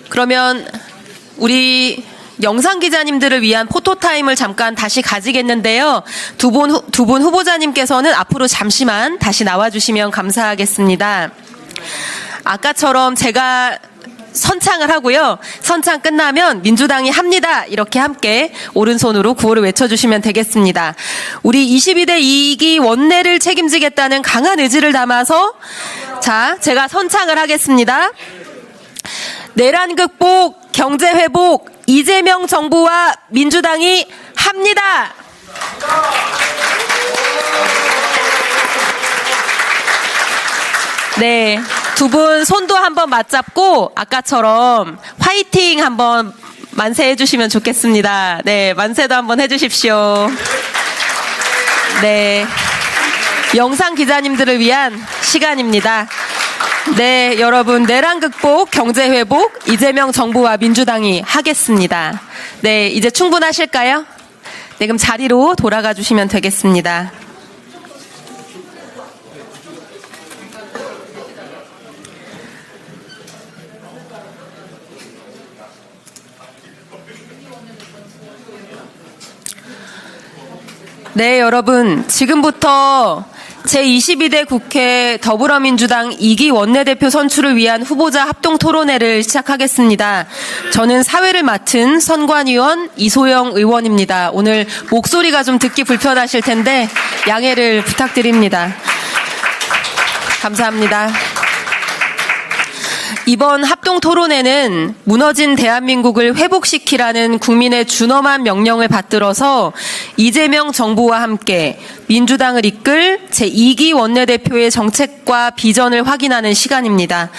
그러면 우리 영상 기자님들을 위한 포토타임을 잠깐 다시 가지겠는데요. 두 분 후보자님께서는 앞으로 잠시만 다시 나와주시면 감사하겠습니다. 아까처럼 제가 선창을 하고요. 선창 끝나면 민주당이 합니다. 이렇게 함께 오른손으로 구호를 외쳐주시면 되겠습니다. 우리 22대 2기 원내를 책임지겠다는 강한 의지를 담아서 자, 제가 선창을 하겠습니다. 내란 극복, 경제 회복, 이재명 정부와 민주당이 합니다. 합니다. 네, 두 분 손도 한번 맞잡고 아까처럼 화이팅 한번 만세 해주시면 좋겠습니다. 네, 만세도 한번 해주십시오. 네, 영상 기자님들을 위한 시간입니다. 네, 여러분, 내란 극복, 경제 회복, 이재명 정부와 민주당이 하겠습니다. 네, 이제 충분하실까요? 네, 그럼 자리로 돌아가 주시면 되겠습니다. 네, 여러분, 지금부터 제22대 국회 더불어민주당 2기 원내대표 선출을 위한 후보자 합동 토론회를 시작하겠습니다. 저는 사회를 맡은 선관위원 이소영 의원입니다. 오늘 목소리가 좀 듣기 불편하실 텐데 양해를 부탁드립니다. 감사합니다. 이번 합동 토론회는 무너진 대한민국을 회복시키라는 국민의 준엄한 명령을 받들어서 이재명 정부와 함께 민주당을 이끌 제2기 원내대표의 정책과 비전을 확인하는 시간입니다.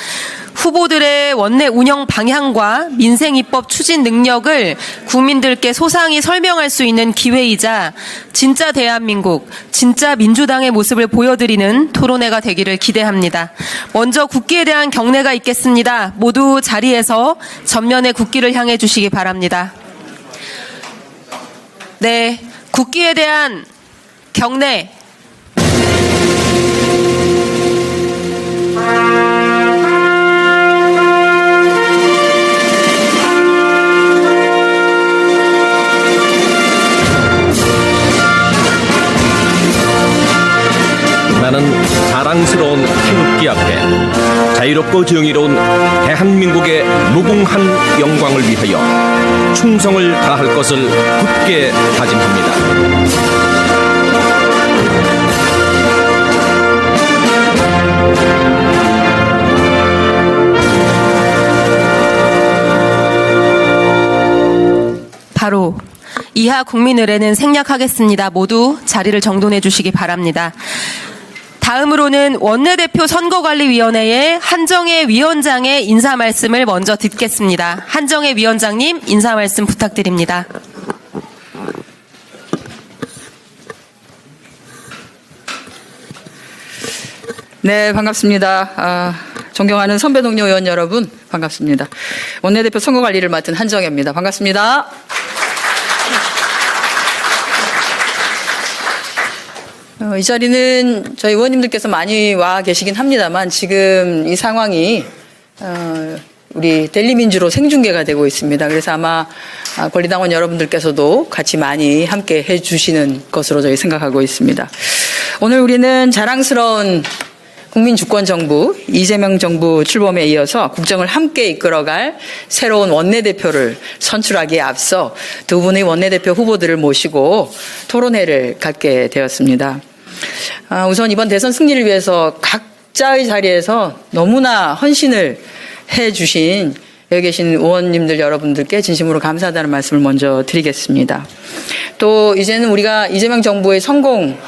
후보들의 원내 운영 방향과 민생 입법 추진 능력을 국민들께 소상히 설명할 수 있는 기회이자 진짜 대한민국, 진짜 민주당의 모습을 보여드리는 토론회가 되기를 기대합니다. 먼저 국기에 대한 경례가 있겠습니다. 모두 자리에서 전면에 국기를 향해 주시기 바랍니다. 네, 국기에 대한 경례. 나는 자랑스러운 태극기 앞에 자유롭고 정의로운 대한민국의 무궁한 영광을 위하여 충성을 다할 것을 굳게 다짐합니다. 바로 이하 국민 의례는 생략하겠습니다. 모두 자리를 정돈해 주시기 바랍니다. 다음으로는 원내대표 선거관리위원회의 한정혜 위원장의 인사 말씀을 먼저 듣겠습니다. 한정혜 위원장님, 인사 말씀 부탁드립니다. 네, 반갑습니다. 존경하는 선배 동료 의원 여러분, 반갑습니다. 원내대표 선거관리를 맡은 한정혜입니다. 반갑습니다. 이 자리는 저희 의원님들께서 많이 와 계시긴 합니다만 지금 이 상황이 우리 델리민주로 생중계가 되고 있습니다. 그래서 아마 권리당원 여러분들께서도 같이 많이 함께 해주시는 것으로 저희 생각하고 있습니다. 오늘 우리는 자랑스러운 국민주권정부, 이재명 정부 출범에 이어서 국정을 함께 이끌어갈 새로운 원내대표를 선출하기에 앞서 두 분의 원내대표 후보들을 모시고 토론회를 갖게 되었습니다. 우선 이번 대선 승리를 위해서 각자의 자리에서 너무나 헌신을 해주신 여기 계신 의원님들 여러분들께 진심으로 감사하다는 말씀을 먼저 드리겠습니다. 또 이제는 우리가 이재명 정부의 성공적인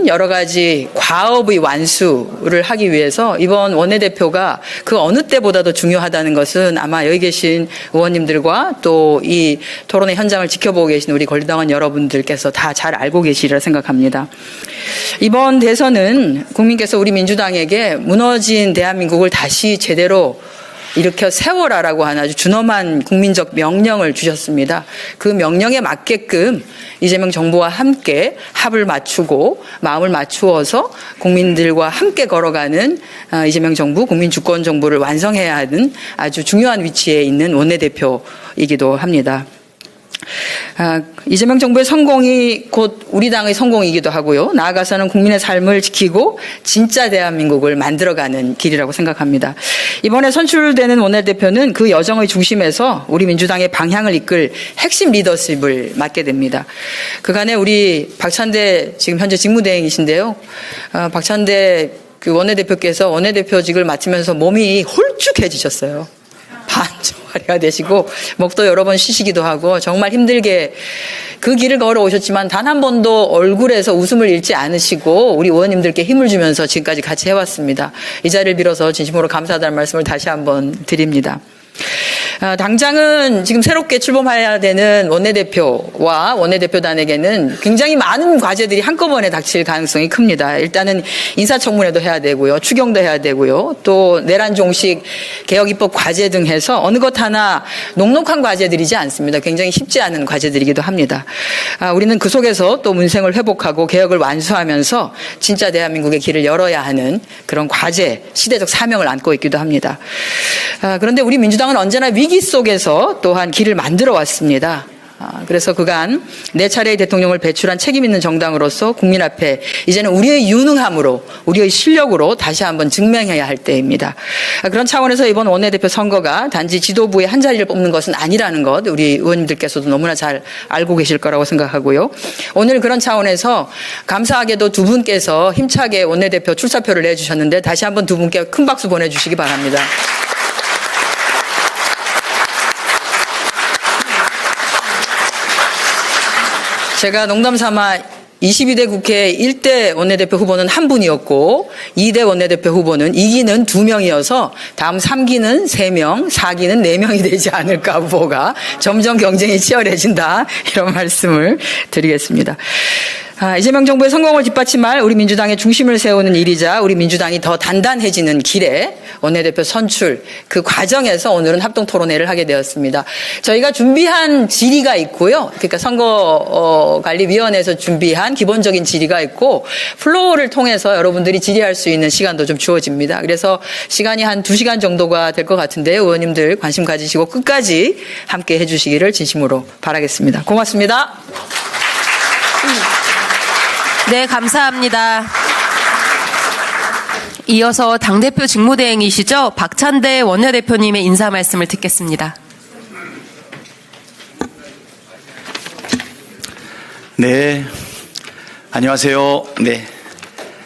여러 가지 과업의 완수를 하기 위해서 이번 원내대표가 그 어느 때보다도 중요하다는 것은 아마 여기 계신 의원님들과 또 이 토론회 현장을 지켜보고 계신 우리 권리당원 여러분들께서 다 잘 알고 계시리라 생각합니다. 이번 대선은 국민께서 우리 민주당에게 무너진 대한민국을 다시 제대로 일으켜 세워라라고 하는 아주 준엄한 국민적 명령을 주셨습니다. 그 명령에 맞게끔 이재명 정부와 함께 합을 맞추고 마음을 맞추어서 국민들과 함께 걸어가는 이재명 정부, 국민주권 정부를 완성해야 하는 아주 중요한 위치에 있는 원내대표이기도 합니다. 이재명 정부의 성공이 곧 우리 당의 성공이기도 하고요. 나아가서는 국민의 삶을 지키고 진짜 대한민국을 만들어가는 길이라고 생각합니다. 이번에 선출되는 원내대표는 그 여정의 중심에서 우리 민주당의 방향을 이끌 핵심 리더십을 맡게 됩니다. 그간에 우리 박찬대 지금 현재 직무대행이신데요. 박찬대 그 원내대표께서 원내대표직을 맡으면서 몸이 홀쭉해지셨어요. 반쪽. 머리가 되시고 목도 여러 번 쉬시기도 하고 정말 힘들게 그 길을 걸어오셨지만 단 한 번도 얼굴에서 웃음을 잃지 않으시고 우리 의원님들께 힘을 주면서 지금까지 같이 해왔습니다. 이 자리를 빌어서 진심으로 감사하다는 말씀을 다시 한번 드립니다. 당장은 지금 새롭게 출범해야 되는 원내대표와 원내대표단에게는 굉장히 많은 과제들이 한꺼번에 닥칠 가능성이 큽니다. 일단은 인사청문회도 해야 되고요. 추경도 해야 되고요. 또 내란 종식 개혁입법 과제 등 해서 어느 것 하나 녹록한 과제들이지 않습니다. 굉장히 쉽지 않은 과제들이기도 합니다. 우리는 그 속에서 또 문생을 회복하고 개혁을 완수하면서 진짜 대한민국의 길을 열어야 하는 그런 과제, 시대적 사명을 안고 있기도 합니다. 그런데 우리 민주당은 언제나 위기 속에서 또한 길을 만들어 왔습니다. 그래서 그간 4차례의 대통령을 배출한 책임 있는 정당으로서 국민 앞에 이제는 우리의 유능함으로 우리의 실력으로 다시 한번 증명해야 할 때입니다. 그런 차원에서 이번 원내대표 선거가 단지 지도부의 한 자리를 뽑는 것은 아니라는 것 우리 의원님들께서도 너무나 잘 알고 계실 거라고 생각하고요. 오늘 그런 차원에서 감사하게도 두 분께서 힘차게 원내대표 출사표를 내주셨는데 다시 한번 두 분께 큰 박수 보내주시기 바랍니다. 제가 농담삼아 22대 국회 1대 원내대표 후보는 한 분이었고 2대 원내대표 후보는 2기는 2명이어서 다음 3기는 3명, 4기는 4명이 되지 않을까 후보가 점점 경쟁이 치열해진다 이런 말씀을 드리겠습니다. 이재명 정부의 성공을 뒷받침할 우리 민주당의 중심을 세우는 일이자 우리 민주당이 더 단단해지는 길에 원내대표 선출 그 과정에서 오늘은 합동토론회를 하게 되었습니다. 저희가 준비한 질의가 있고요. 그러니까 선거관리위원회에서 준비한 기본적인 질의가 있고 플로어를 통해서 여러분들이 질의할 수 있는 시간도 좀 주어집니다. 그래서 시간이 한 2시간 정도가 될 것 같은데 의원님들 관심 가지시고 끝까지 함께 해주시기를 진심으로 바라겠습니다. 고맙습니다. 네, 감사합니다. 이어서 당대표 직무대행이시죠? 박찬대 원내대표님의 인사 말씀을 듣겠습니다. 네, 안녕하세요. 네,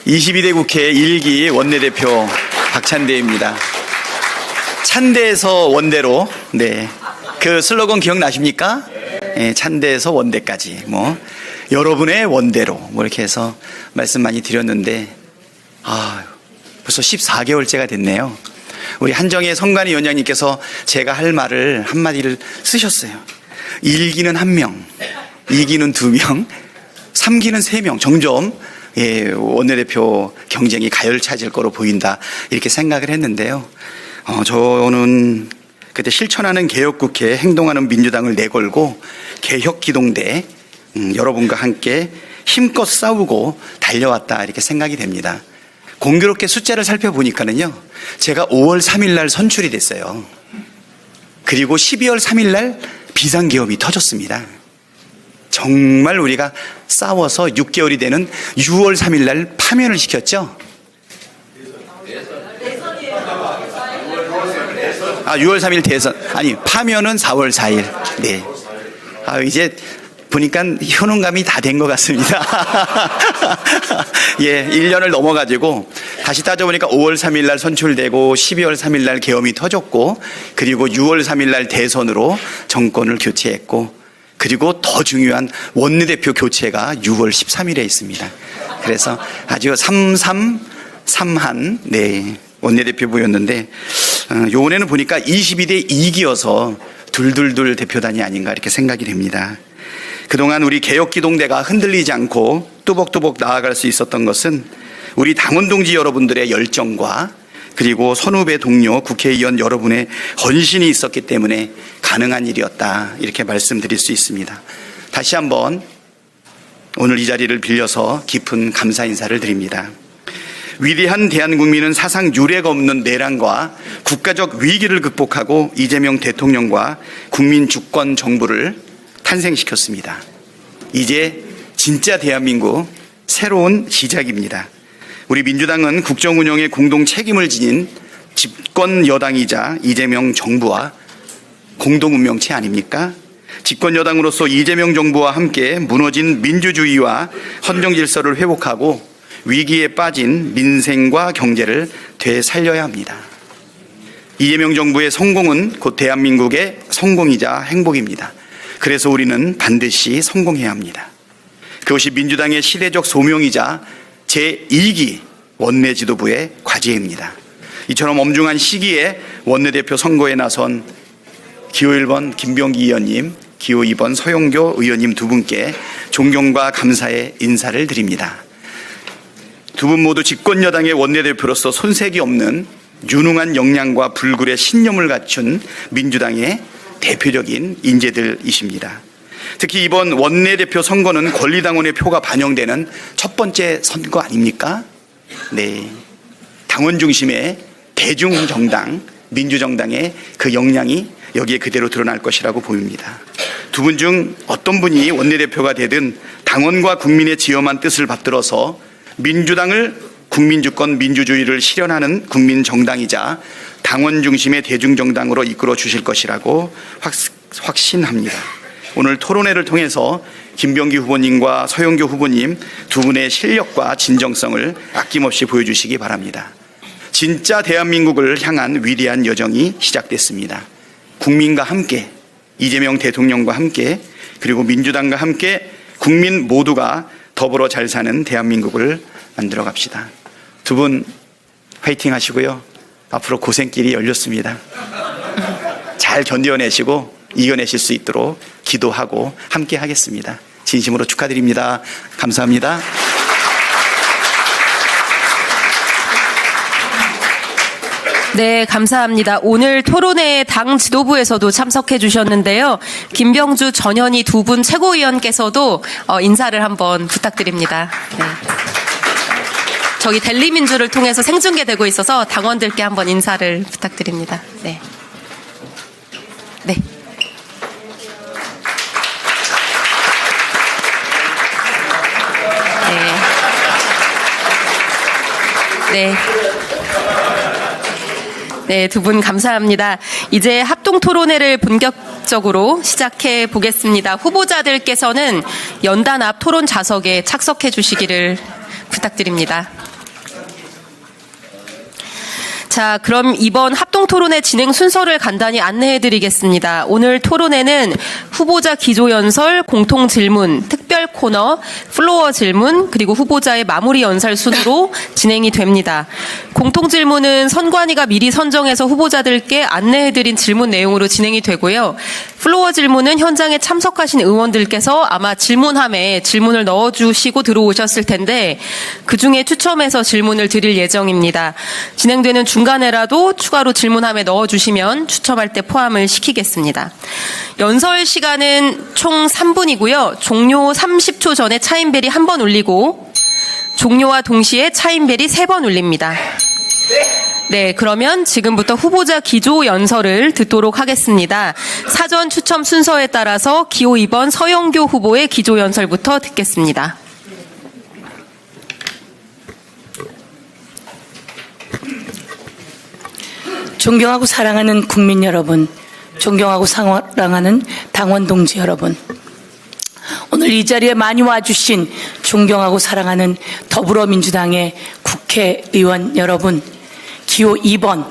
22대 국회 1기 원내대표 박찬대입니다. 찬대에서 원대로, 네, 그 슬로건 기억나십니까? 네, 찬대에서 원대까지, 뭐 여러분의 원대로, 뭐 이렇게 해서 말씀 많이 드렸는데, 벌써 14개월째가 됐네요. 우리 한정혜 선관위원장님께서 제가 할 말을 한마디를 쓰셨어요. 1기는 1명, 2기는 2명, 3기는 3명. 점점 원내대표 경쟁이 가열차질 거로 보인다 이렇게 생각을 했는데요. 저는 그때 실천하는 개혁국회, 행동하는 민주당을 내걸고 개혁기동대 여러분과 함께 힘껏 싸우고 달려왔다 이렇게 생각이 됩니다. 공교롭게 숫자를 살펴보니까는요, 제가 5월 3일 날 선출이 됐어요. 그리고 12월 3일 날 비상계엄이 터졌습니다. 정말 우리가 싸워서 6개월이 되는 6월 3일 날 파면을 시켰죠. 6월 3일 대선, 아니 파면은 4월 4일. 네. 이제 보니까 효능감이 다 된 것 같습니다. 예, 1년을 넘어가지고 다시 따져보니까 5월 3일 날 선출되고 12월 3일 날 계엄이 터졌고 그리고 6월 3일 날 대선으로 정권을 교체했고 그리고 더 중요한 원내대표 교체가 6월 13일에 있습니다. 그래서 아주 3-3-3한 네, 원내대표부였는데 요번에는 보니까 22대 2기여서 둘둘둘 대표단이 아닌가 이렇게 생각이 됩니다. 그동안 우리 개혁기동대가 흔들리지 않고 뚜벅뚜벅 나아갈 수 있었던 것은 우리 당원 동지 여러분들의 열정과 그리고 선후배 동료 국회의원 여러분의 헌신이 있었기 때문에 가능한 일이었다 이렇게 말씀드릴 수 있습니다. 다시 한번 오늘 이 자리를 빌려서 깊은 감사 인사를 드립니다. 위대한 대한국민은 사상 유례가 없는 내란과 국가적 위기를 극복하고 이재명 대통령과 국민 주권 정부를 탄생시켰습니다. 이제 진짜 대한민국 새로운 시작입니다. 우리 민주당은 국정 운영에 공동 책임을 지닌 집권 여당이자 이재명 정부와 공동 운명체 아닙니까? 집권 여당으로서 이재명 정부와 함께 무너진 민주주의와 헌정 질서를 회복하고 위기에 빠진 민생과 경제를 되살려야 합니다. 이재명 정부의 성공은 곧 대한민국의 성공이자 행복입니다. 그래서 우리는 반드시 성공해야 합니다. 그것이 민주당의 시대적 소명이자 제2기 원내지도부의 과제입니다. 이처럼 엄중한 시기에 원내대표 선거에 나선 기호 1번 김병기 의원님, 기호 2번 서영교 의원님 두 분께 존경과 감사의 인사를 드립니다. 두 분 모두 집권여당의 원내대표로서 손색이 없는 유능한 역량과 불굴의 신념을 갖춘 민주당의 대표적인 인재들이십니다. 특히 이번 원내대표 선거는 권리당원의 표가 반영되는 첫 번째 선거 아닙니까? 네. 당원 중심의 대중정당, 민주정당의 그 역량이 여기에 그대로 드러날 것이라고 보입니다. 두 분 중 어떤 분이 원내대표가 되든 당원과 국민의 지엄한 뜻을 받들어서 민주당을 국민주권 민주주의를 실현하는 국민정당이자 당원 중심의 대중정당으로 이끌어 주실 것이라고 확신합니다. 오늘 토론회를 통해서 김병기 후보님과 서영교 후보님 두 분의 실력과 진정성을 아낌없이 보여주시기 바랍니다. 진짜 대한민국을 향한 위대한 여정이 시작됐습니다. 국민과 함께, 이재명 대통령과 함께, 그리고 민주당과 함께 국민 모두가 더불어 잘 사는 대한민국을 만들어 갑시다. 두 분 화이팅 하시고요. 앞으로 고생길이 열렸습니다. 잘 견뎌내시고 이겨내실 수 있도록 기도하고 함께 하겠습니다. 진심으로 축하드립니다. 감사합니다. 네, 감사합니다. 오늘 토론회에 당 지도부에서도 참석해 주셨는데요. 김병주, 전현희 두 분 최고위원께서도 인사를 한번 부탁드립니다. 네. 저기 델리민주를 통해서 생중계되고 있어서 당원들께 한번 인사를 부탁드립니다. 네. 네. 네. 네. 네, 두 분 감사합니다. 이제 합동 토론회를 본격적으로 시작해 보겠습니다. 후보자들께서는 연단 앞 토론 좌석에 착석해 주시기를 부탁드립니다. 자, 그럼 이번 합동 토론회 진행 순서를 간단히 안내해 드리겠습니다. 오늘 토론회는 후보자 기조 연설, 공통 질문, 특별 코너, 플로어 질문, 그리고 후보자의 마무리 연설 순으로 진행이 됩니다. 공통 질문은 선관위가 미리 선정해서 후보자들께 안내해 드린 질문 내용으로 진행이 되고요. 플로어 질문은 현장에 참석하신 의원들께서 아마 질문함에 질문을 넣어 주시고 들어오셨을 텐데 그중에 추첨해서 질문을 드릴 예정입니다. 진행되는 중간에라도 추가로 질문함에 넣어주시면 추첨할 때 포함을 시키겠습니다. 연설 시간은 총 3분이고요. 종료 30초 전에 차인벨이 1번 울리고 종료와 동시에 차인벨이 3번 울립니다. 네, 그러면 지금부터 후보자 기조 연설을 듣도록 하겠습니다. 사전 추첨 순서에 따라서 기호 2번 서영교 후보의 기조 연설부터 듣겠습니다. 존경하고 사랑하는 국민 여러분, 존경하고 사랑하는 당원 동지 여러분, 오늘 이 자리에 많이 와주신 존경하고 사랑하는 더불어민주당의 국회의원 여러분, 기호 2번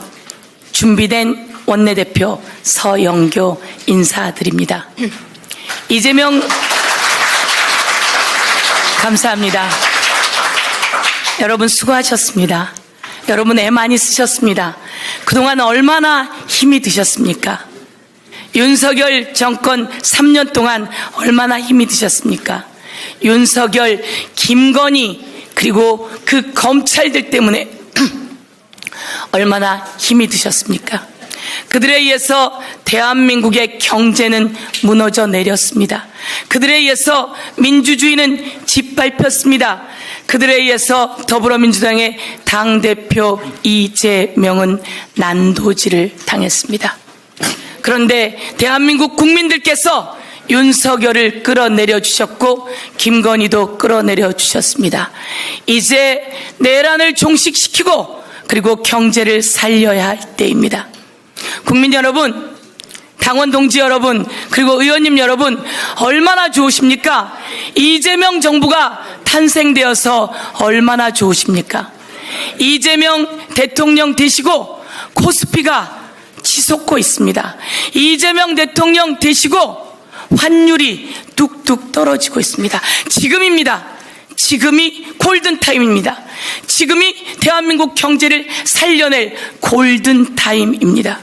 준비된 원내대표 서영교 인사드립니다. 이재명 감사합니다. 여러분 수고하셨습니다. 여러분 애 많이 쓰셨습니다. 그동안 얼마나 힘이 드셨습니까? 윤석열 정권 3년 동안 얼마나 힘이 드셨습니까? 윤석열, 김건희 그리고 그 검찰들 때문에 얼마나 힘이 드셨습니까? 그들에 의해서 대한민국의 경제는 무너져 내렸습니다. 그들에 의해서 민주주의는 짓밟혔습니다. 그들에 의해서 더불어민주당의 당대표 이재명은 난도질을 당했습니다. 그런데 대한민국 국민들께서 윤석열을 끌어내려 주셨고 김건희도 끌어내려 주셨습니다. 이제 내란을 종식시키고 그리고 경제를 살려야 할 때입니다. 국민 여러분, 당원 동지 여러분, 그리고 의원님 여러분, 얼마나 좋으십니까? 이재명 정부가 탄생되어서 얼마나 좋으십니까? 이재명 대통령 되시고 코스피가 치솟고 있습니다. 이재명 대통령 되시고 환율이 뚝뚝 떨어지고 있습니다. 지금입니다. 지금이 골든타임입니다. 지금이 대한민국 경제를 살려낼 골든타임입니다.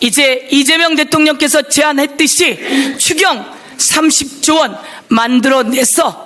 이제 이재명 대통령께서 제안했듯이 추경 30조 원 만들어내서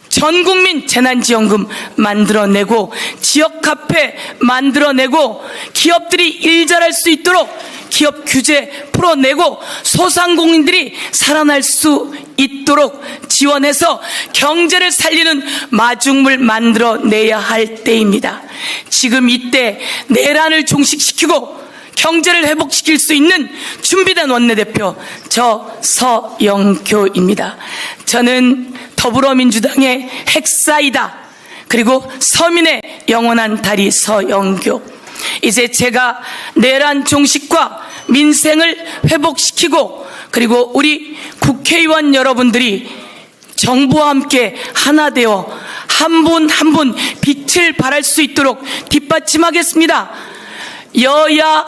전국민 재난지원금 만들어내고 지역카페 만들어내고 기업들이 일 잘할 수 있도록 기업 규제 풀어내고 소상공인들이 살아날 수 있도록 지원해서 경제를 살리는 마중물 만들어내야 할 때입니다. 지금 이때 내란을 종식시키고 경제를 회복시킬 수 있는 준비된 원내대표 저 서영교입니다. 저는 더불어민주당의 핵사이다. 그리고 서민의 영원한 다리 서영교. 이제 제가 내란 종식과 민생을 회복시키고 그리고 우리 국회의원 여러분들이 정부와 함께 하나 되어 한 분 한 분 빛을 발할 수 있도록 뒷받침하겠습니다. 여야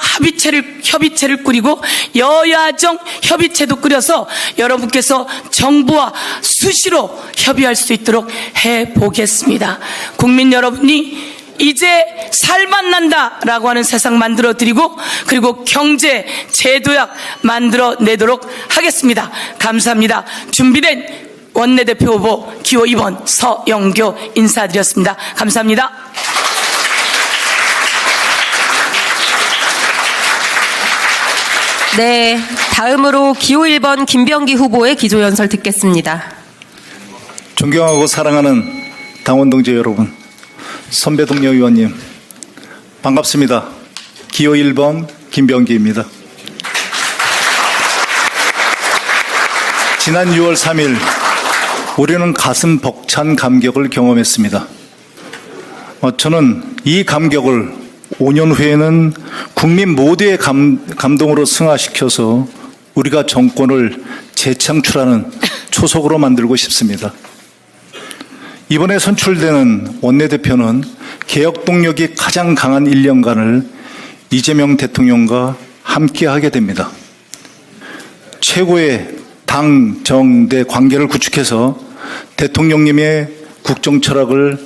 협의체를 꾸리고 여야정 협의체도 꾸려서 여러분께서 정부와 수시로 협의할 수 있도록 해보겠습니다. 국민 여러분이 이제 살만 난다라고 하는 세상 만들어드리고 그리고 경제 제도약 만들어내도록 하겠습니다. 감사합니다. 준비된 원내대표 후보 기호 2번 서영교 인사드렸습니다. 감사합니다. 네, 다음으로 기호 1번 김병기 후보의 기조연설 듣겠습니다. 존경하고 사랑하는 당원 동지 여러분, 선배 동료 의원님, 반갑습니다. 기호 1번 김병기입니다. 지난 6월 3일 우리는 가슴 벅찬 감격을 경험했습니다. 저는 이 감격을 5년 후에는 국민 모두의 감동으로 승화시켜서 우리가 정권을 재창출하는 초석으로 만들고 싶습니다. 이번에 선출되는 원내대표는 개혁 동력이 가장 강한 1년간을 이재명 대통령과 함께하게 됩니다. 최고의 당, 정대 관계를 구축해서 대통령님의 국정 철학을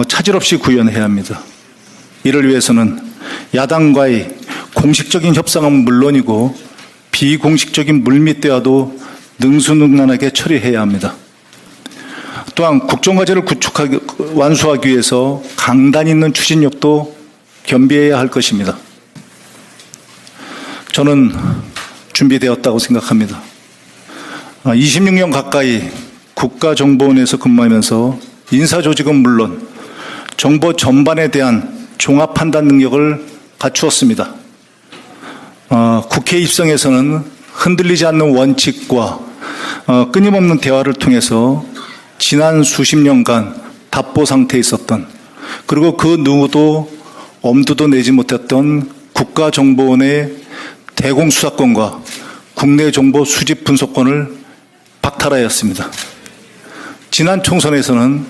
차질 없이 구현해야 합니다. 이를 위해서는 야당과의 공식적인 협상은 물론이고 비공식적인 물밑대화도 능수능란하게 처리해야 합니다. 또한 국정과제를 완수하기 위해서 강단 있는 추진력도 겸비해야 할 것입니다. 저는 준비되었다고 생각합니다. 26년 가까이 국가정보원에서 근무하면서 인사조직은 물론 정보 전반에 대한 종합 판단 능력을 갖추었습니다. 국회 입성에서는 흔들리지 않는 원칙과 끊임없는 대화를 통해서 지난 수십 년간 답보 상태에 있었던 그리고 그 누구도 엄두도 내지 못했던 국가정보원의 대공수사권과 국내 정보 수집 분석권을 박탈하였습니다. 지난 총선에서는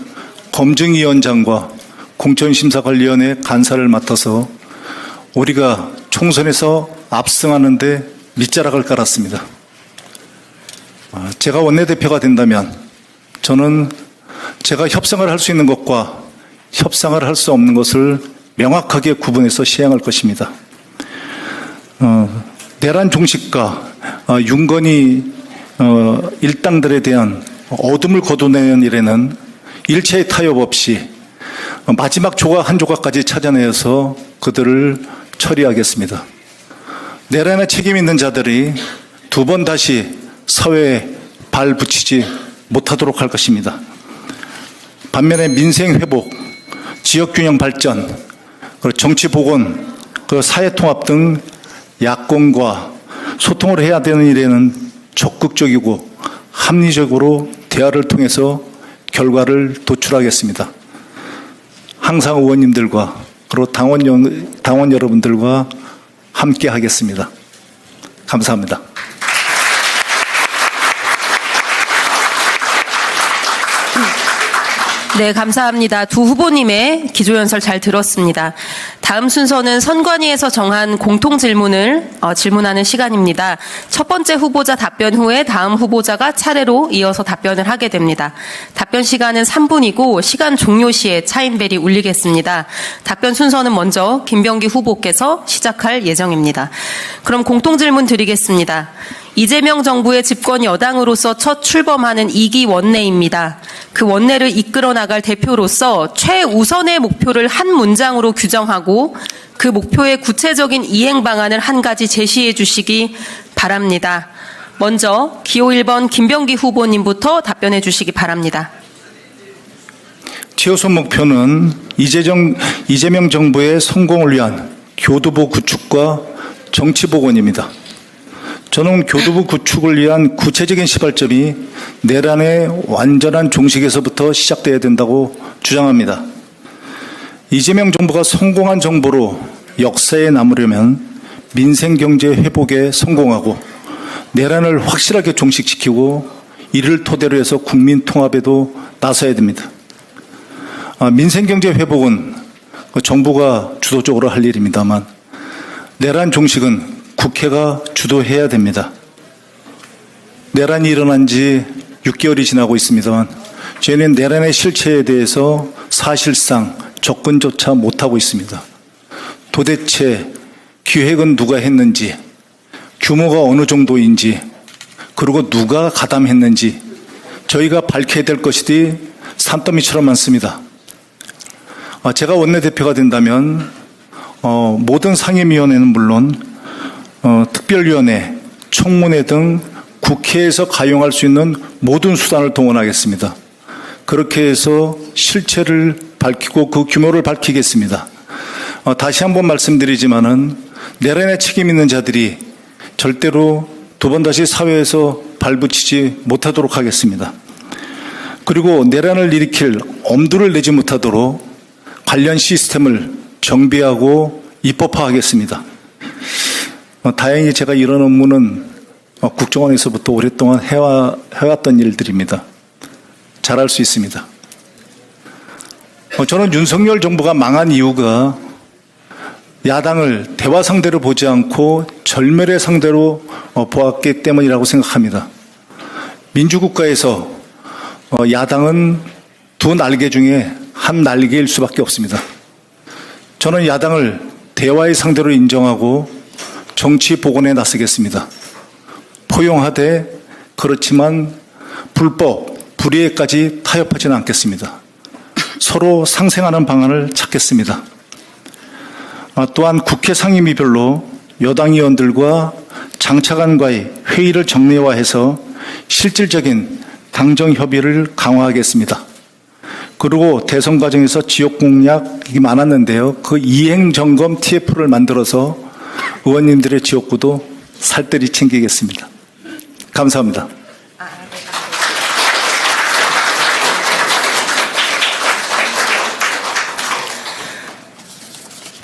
검증위원장과 공천심사관리위원회 간사를 맡아서 우리가 총선에서 압승하는 데 밑자락을 깔았습니다. 제가 원내대표가 된다면 저는 제가 협상을 할 수 있는 것과 협상을 할 수 없는 것을 명확하게 구분해서 시행할 것입니다. 내란 종식과 윤건희 일당들에 대한 어둠을 거둬내는 일에는 일체의 타협 없이 마지막 조각 한 조각까지 찾아내서 그들을 처리하겠습니다. 내란에 책임 있는 자들이 두 번 다시 사회에 발 붙이지 못하도록 할 것입니다. 반면에 민생 회복, 지역균형 발전, 정치 복원, 사회 통합 등 야권과 소통을 해야 되는 일에는 적극적이고 합리적으로 대화를 통해서 결과를 도출하겠습니다. 항상 의원님들과 그리고 당원 여러분들과 함께 하겠습니다. 감사합니다. 네, 감사합니다. 두 후보님의 기조연설 잘 들었습니다. 다음 순서는 선관위에서 정한 공통질문을 질문하는 시간입니다. 첫 번째 후보자 답변 후에 다음 후보자가 차례로 이어서 답변을 하게 됩니다. 답변 시간은 3분이고 시간 종료 시에 차인벨이 울리겠습니다. 답변 순서는 먼저 김병기 후보께서 시작할 예정입니다. 그럼 공통질문 드리겠습니다. 이재명 정부의 집권 여당으로서 첫 출범하는 2기 원내입니다. 그 원내를 이끌어 나갈 대표로서 최우선의 목표를 한 문장으로 규정하고 그 목표의 구체적인 이행 방안을 한 가지 제시해 주시기 바랍니다. 먼저 기호 1번 김병기 후보님부터 답변해 주시기 바랍니다. 최우선 목표는 이재명 정부의 성공을 위한 교두보 구축과 정치 복원입니다. 저는 교두보 구축을 위한 구체적인 시발점이 내란의 완전한 종식에서부터 시작돼야 된다고 주장합니다. 이재명 정부가 성공한 정부로 역사에 남으려면 민생경제 회복에 성공하고 내란을 확실하게 종식시키고 이를 토대로 해서 국민 통합에도 나서야 됩니다. 민생경제 회복은 정부가 주도적으로 할 일입니다만 내란 종식은 국회가 주도해야 됩니다. 내란이 일어난 지 6개월이 지나고 있습니다만 저희는 내란의 실체에 대해서 사실상 접근조차 못하고 있습니다. 도대체 기획은 누가 했는지, 규모가 어느 정도인지, 그리고 누가 가담했는지 저희가 밝혀야 될 것이 산더미처럼 많습니다. 제가 원내대표가 된다면 모든 상임위원회는 물론 특별위원회, 청문회 등 국회에서 가용할 수 있는 모든 수단을 동원하겠습니다. 그렇게 해서 실체를 밝히고 그 규모를 밝히겠습니다. 다시 한번 말씀드리지만은 내란에 책임 있는 자들이 절대로 두 번 다시 사회에서 발붙이지 못하도록 하겠습니다. 그리고 내란을 일으킬 엄두를 내지 못하도록 관련 시스템을 정비하고 입법화하겠습니다. 다행히 제가 이런 업무는 국정원에서부터 오랫동안 해왔던 일들입니다. 잘할 수 있습니다. 저는 윤석열 정부가 망한 이유가 야당을 대화 상대로 보지 않고 절멸의 상대로 보았기 때문이라고 생각합니다. 민주국가에서 야당은 두 날개 중에 한 날개일 수밖에 없습니다. 저는 야당을 대화의 상대로 인정하고 정치 복원에 나서겠습니다. 포용하되 그렇지만 불법, 불의에까지 타협하지는 않겠습니다. 서로 상생하는 방안을 찾겠습니다. 또한 국회 상임위별로 여당 의원들과 장차관과의 회의를 정례화해서 실질적인 당정 협의를 강화하겠습니다. 그리고 대선 과정에서 지역 공약이 많았는데요. 그 이행 점검 TF를 만들어서 의원님들의 지역구도 살뜰히 챙기겠습니다. 감사합니다.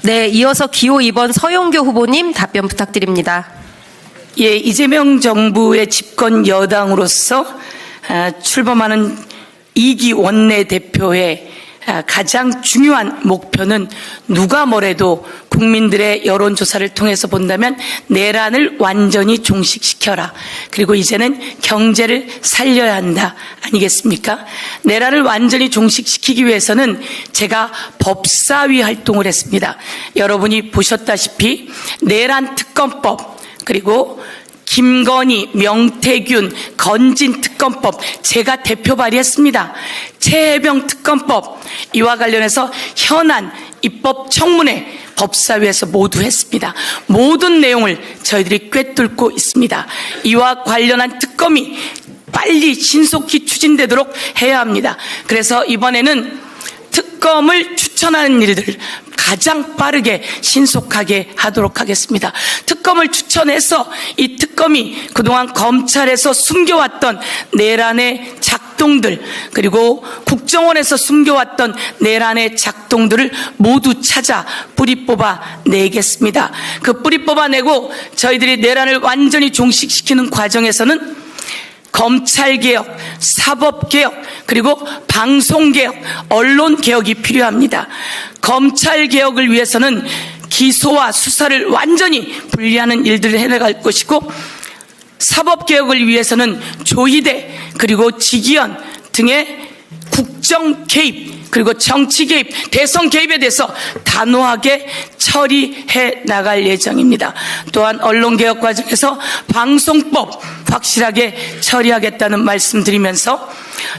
네, 이어서 기호 2번 서용교 후보님 답변 부탁드립니다. 예, 이재명 정부의 집권 여당으로서 출범하는 2기 원내대표의 가장 중요한 목표는 누가 뭐래도 국민들의 여론조사를 통해서 본다면 내란을 완전히 종식시켜라. 그리고 이제는 경제를 살려야 한다. 아니겠습니까? 내란을 완전히 종식시키기 위해서는 제가 법사위 활동을 했습니다. 여러분이 보셨다시피 내란 특검법 그리고 김건희, 명태균, 건진 특검법 제가 대표 발의했습니다. 최혜병 특검법 이와 관련해서 현안 입법 청문회 법사위에서 모두 했습니다. 모든 내용을 저희들이 꿰뚫고 있습니다. 이와 관련한 특검이 빨리 신속히 추진되도록 해야 합니다. 그래서 이번에는 특검을 추천하는 일들 가장 빠르게 신속하게 하도록 하겠습니다. 특검을 추천해서 이 특검이 그동안 검찰에서 숨겨왔던 내란의 작동들 그리고 국정원에서 숨겨왔던 내란의 작동들을 모두 찾아 뿌리 뽑아 내겠습니다. 그 뿌리 뽑아내고 저희들이 내란을 완전히 종식시키는 과정에서는 검찰개혁, 사법개혁, 그리고 방송개혁, 언론개혁이 필요합니다. 검찰개혁을 위해서는 기소와 수사를 완전히 분리하는 일들을 해나갈 것이고, 사법개혁을 위해서는 조희대 그리고 직위원 등의 국정 개입 그리고 정치 개입, 대선 개입에 대해서 단호하게 처리해 나갈 예정입니다. 또한 언론개혁 과정에서 방송법 확실하게 처리하겠다는 말씀드리면서,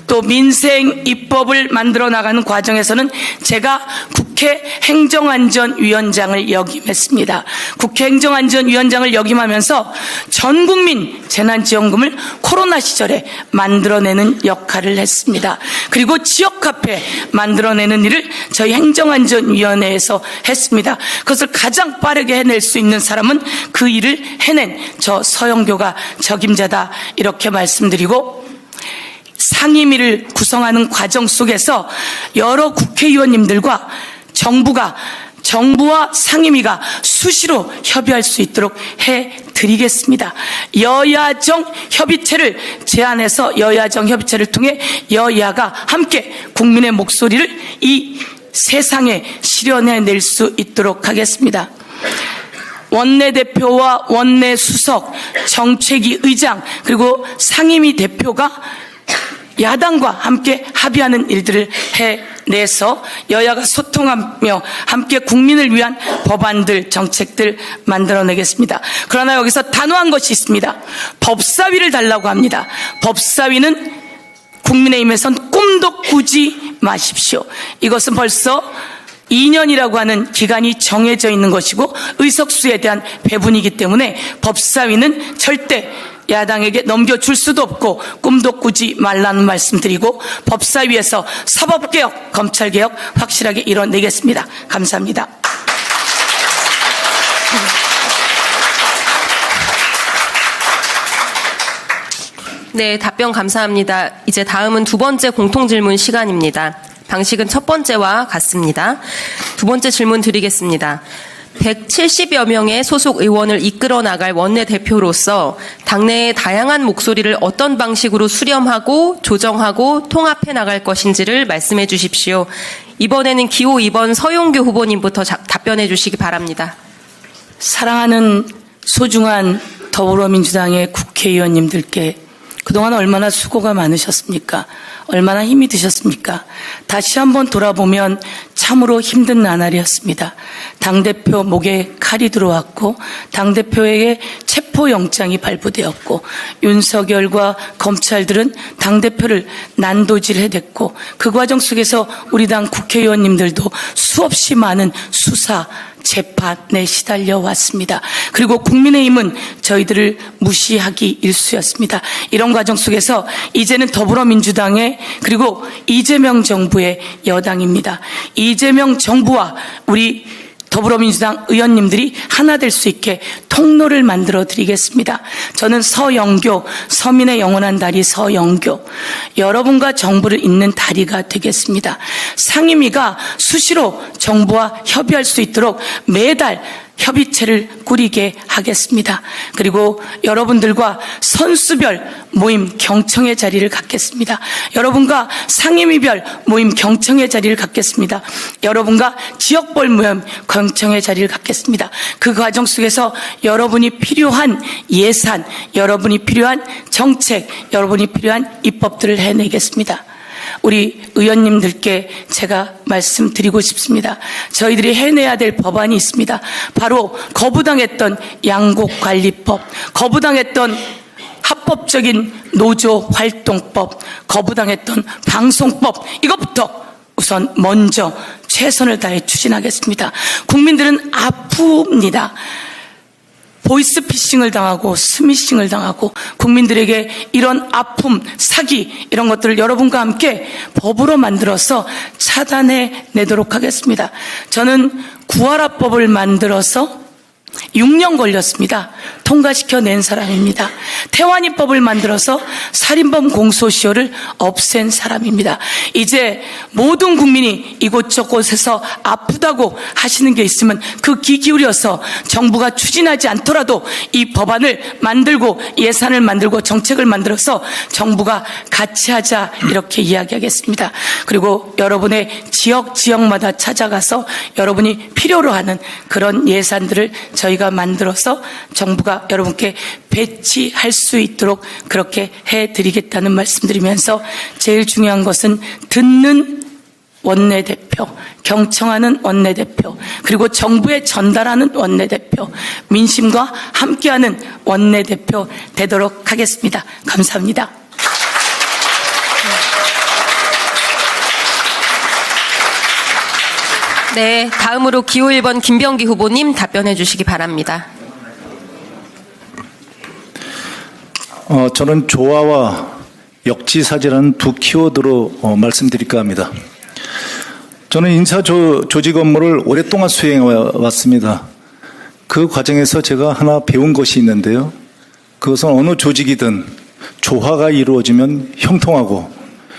또 민생 입법을 만들어 나가는 과정에서는 제가 국회 행정안전위원장을 역임했습니다. 국회 행정안전위원장을 역임하면서 전 국민 재난지원금을 코로나 시절에 만들어내는 역할을 했습니다. 그리고 지역화폐 만들어내는 일을 저희 행정안전위원회에서 했습니다. 그것을 가장 빠르게 해낼 수 있는 사람은 그 일을 해낸 저 서영교가 적임자다, 이렇게 말씀드리고, 상임위를 구성하는 과정 속에서 여러 국회의원님들과 정부와 상임위가 수시로 협의할 수 있도록 해드리겠습니다. 여야정 협의체를 제안해서 여야정 협의체를 통해 여야가 함께 국민의 목소리를 이 세상에 실현해낼 수 있도록 하겠습니다. 원내대표와 원내수석, 정책위 의장, 그리고 상임위 대표가 야당과 함께 합의하는 일들을 해내서 여야가 소통하며 함께 국민을 위한 법안들, 정책들 만들어내겠습니다. 그러나 여기서 단호한 것이 있습니다. 법사위를 달라고 합니다. 법사위는 국민의힘에선 꿈도 꾸지 마십시오. 이것은 벌써 2년이라고 하는 기간이 정해져 있는 것이고 의석수에 대한 배분이기 때문에 법사위는 절대 야당에게 넘겨줄 수도 없고 꿈도 꾸지 말라는 말씀드리고, 법사위에서 사법개혁, 검찰개혁 확실하게 이뤄내겠습니다. 감사합니다. 네, 답변 감사합니다. 이제 다음은 두 번째 공통질문 시간입니다. 방식은 첫 번째와 같습니다. 두 번째 질문 드리겠습니다. 170여 명의 소속 의원을 이끌어 나갈 원내대표로서 당내의 다양한 목소리를 어떤 방식으로 수렴하고 조정하고 통합해 나갈 것인지를 말씀해 주십시오. 이번에는 기호 2번 서용교 후보님부터 답변해 주시기 바랍니다. 사랑하는 소중한 더불어민주당의 국회의원님들께 그동안 얼마나 수고가 많으셨습니까? 얼마나 힘이 드셨습니까? 다시 한번 돌아보면 참으로 힘든 나날이었습니다. 당대표 목에 칼이 들어왔고, 당대표에게 체포영장이 발부되었고, 윤석열과 검찰들은 당대표를 난도질해댔고, 그 과정 속에서 우리 당 국회의원님들도 수없이 많은 수사, 재판에 시달려 왔습니다. 그리고 국민의힘은 저희들을 무시하기 일쑤였습니다. 이런 과정 속에서 이제는 더불어민주당의 그리고 이재명 정부의 여당입니다. 이재명 정부와 우리 더불어민주당 의원님들이 하나 될 수 있게 통로를 만들어 드리겠습니다. 저는 서영교, 서민의 영원한 다리 서영교, 여러분과 정부를 잇는 다리가 되겠습니다. 상임위가 수시로 정부와 협의할 수 있도록 매달 협의체를 꾸리게 하겠습니다. 그리고 여러분들과 선수별 모임 경청의 자리를 갖겠습니다. 여러분과 상임위별 모임 경청의 자리를 갖겠습니다. 여러분과 지역별 모임 경청의 자리를 갖겠습니다. 그 과정 속에서 여러분이 필요한 예산, 여러분이 필요한 정책, 여러분이 필요한 입법들을 해내겠습니다. 우리 의원님들께 제가 말씀드리고 싶습니다. 저희들이 해내야 될 법안이 있습니다. 바로 거부당했던 양곡관리법, 거부당했던 합법적인 노조활동법, 거부당했던 방송법, 이것부터 우선 먼저 최선을 다해 추진하겠습니다. 국민들은 아픕니다. 보이스피싱을 당하고 스미싱을 당하고 국민들에게 이런 아픔, 사기 이런 것들을 여러분과 함께 법으로 만들어서 차단해 내도록 하겠습니다. 저는 구하라법을 만들어서 6년 걸렸습니다. 통과시켜낸 사람입니다. 태완이법을 만들어서 살인범 공소시효를 없앤 사람입니다. 이제 모든 국민이 이곳저곳에서 아프다고 하시는 게 있으면 그 귀 기울여서 정부가 추진하지 않더라도 이 법안을 만들고 예산을 만들고 정책을 만들어서 정부가 같이 하자 이렇게 이야기하겠습니다. 그리고 여러분의 지역마다 찾아가서 여러분이 필요로 하는 그런 예산들을 저희가 만들어서 정부가 여러분께 배치할 수 있도록 그렇게 해드리겠다는 말씀드리면서 제일 중요한 것은 듣는 원내대표, 경청하는 원내대표, 그리고 정부에 전달하는 원내대표, 민심과 함께하는 원내대표 되도록 하겠습니다. 감사합니다. 네, 다음으로 기호 1번 김병기 후보님 답변해 주시기 바랍니다. 저는 조화와 역지사지라는 두 키워드로 말씀드릴까 합니다. 저는 인사 조직 업무를 오랫동안 수행해 왔습니다. 그 과정에서 제가 하나 배운 것이 있는데요. 그것은 어느 조직이든 조화가 이루어지면 형통하고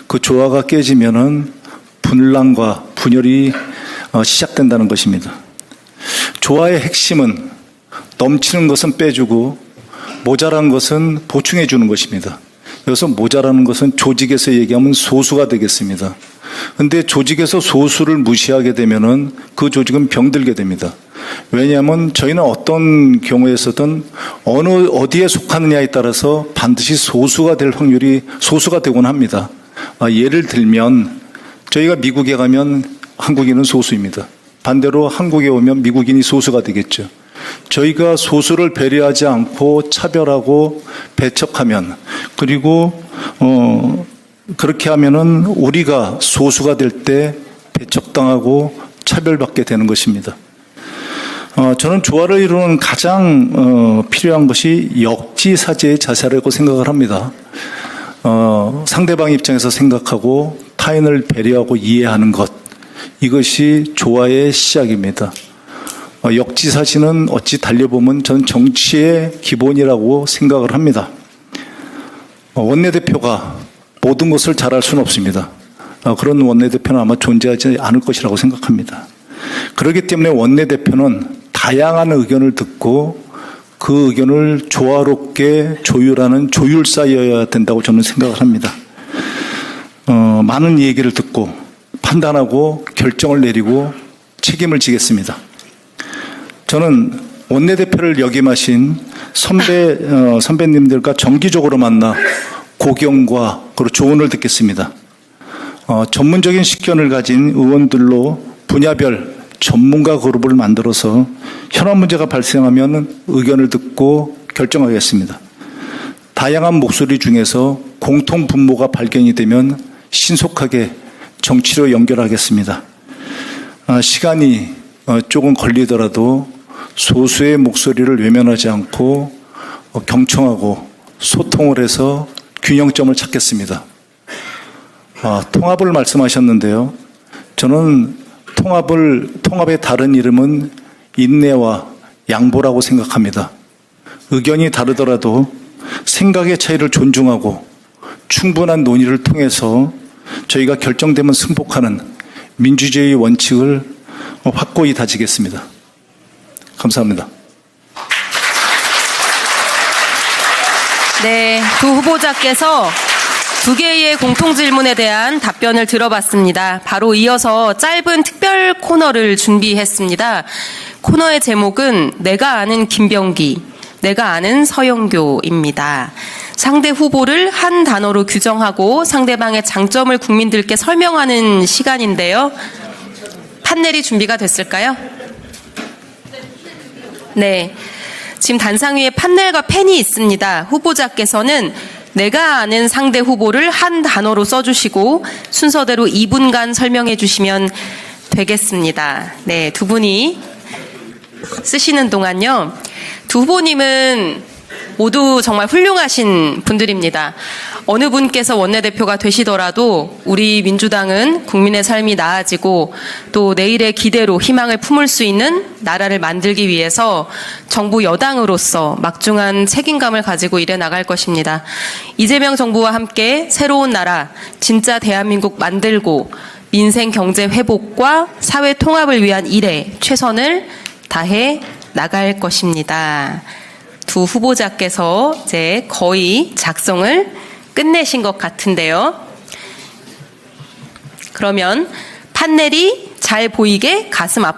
그 조화가 깨지면은 분란과 분열이 시작된다는 것입니다. 조화의 핵심은 넘치는 것은 빼주고 모자란 것은 보충해 주는 것입니다. 여기서 모자라는 것은 조직에서 얘기하면 소수가 되겠습니다. 그런데 조직에서 소수를 무시하게 되면은 그 조직은 병들게 됩니다. 왜냐하면 저희는 어떤 경우에서든 어디에 속하느냐에 따라서 반드시 소수가 될 확률이 소수가 되곤 합니다. 예를 들면 저희가 미국에 가면 한국인은 소수입니다. 반대로 한국에 오면 미국인이 소수가 되겠죠. 저희가 소수를 배려하지 않고 차별하고 배척하면 그리고 그렇게 하면은 우리가 소수가 될 때 배척당하고 차별받게 되는 것입니다. 저는 조화를 이루는 가장 필요한 것이 역지사지의 자세라고 생각을 합니다. 상대방 입장에서 생각하고 타인을 배려하고 이해하는 것, 이것이 조화의 시작입니다. 역지사지는 어찌 달려보면 전 정치의 기본이라고 생각을 합니다. 원내대표가 모든 것을 잘할 수는 없습니다. 그런 원내대표는 아마 존재하지 않을 것이라고 생각합니다. 그렇기 때문에 원내대표는 다양한 의견을 듣고 그 의견을 조화롭게 조율하는 조율사여야 된다고 저는 생각을 합니다. 많은 얘기를 듣고 판단하고 결정을 내리고 책임을 지겠습니다. 저는 원내대표를 역임하신 선배님들과 정기적으로 만나 고경과 그리고 조언을 듣겠습니다. 전문적인 식견을 가진 의원들로 분야별 전문가 그룹을 만들어서 현안 문제가 발생하면 의견을 듣고 결정하겠습니다. 다양한 목소리 중에서 공통 분모가 발견이 되면 신속하게 정치로 연결하겠습니다. 시간이 조금 걸리더라도 소수의 목소리를 외면하지 않고 경청하고 소통을 해서 균형점을 찾겠습니다. 통합을 말씀하셨는데요. 저는 통합의 다른 이름은 인내와 양보라고 생각합니다. 의견이 다르더라도 생각의 차이를 존중하고 충분한 논의를 통해서 저희가 결정되면 승복하는 민주주의 원칙을 확고히 다지겠습니다. 감사합니다. 네, 두 후보자께서 두 개의 공통 질문에 대한 답변을 들어봤습니다. 바로 이어서 짧은 특별 코너를 준비했습니다. 코너의 제목은 내가 아는 김병기, 내가 아는 서영교입니다. 상대 후보를 한 단어로 규정하고 상대방의 장점을 국민들께 설명하는 시간인데요. 판넬이 준비가 됐을까요? 네. 지금 단상 위에 판넬과 펜이 있습니다. 후보자께서는 내가 아는 상대 후보를 한 단어로 써주시고 순서대로 2분간 설명해 주시면 되겠습니다. 네, 두 분이 쓰시는 동안요. 두 후보님은 모두 정말 훌륭하신 분들입니다. 어느 분께서 원내대표가 되시더라도 우리 민주당은 국민의 삶이 나아지고 또 내일의 기대로 희망을 품을 수 있는 나라를 만들기 위해서 정부 여당으로서 막중한 책임감을 가지고 일해 나갈 것입니다. 이재명 정부와 함께 새로운 나라, 진짜 대한민국 만들고 민생 경제 회복과 사회 통합을 위한 일에 최선을 다해 나갈 것입니다. 두 후보자께서 이제 거의 작성을 끝내신 것 같은데요. 그러면 판넬이 잘 보이게 가슴 아프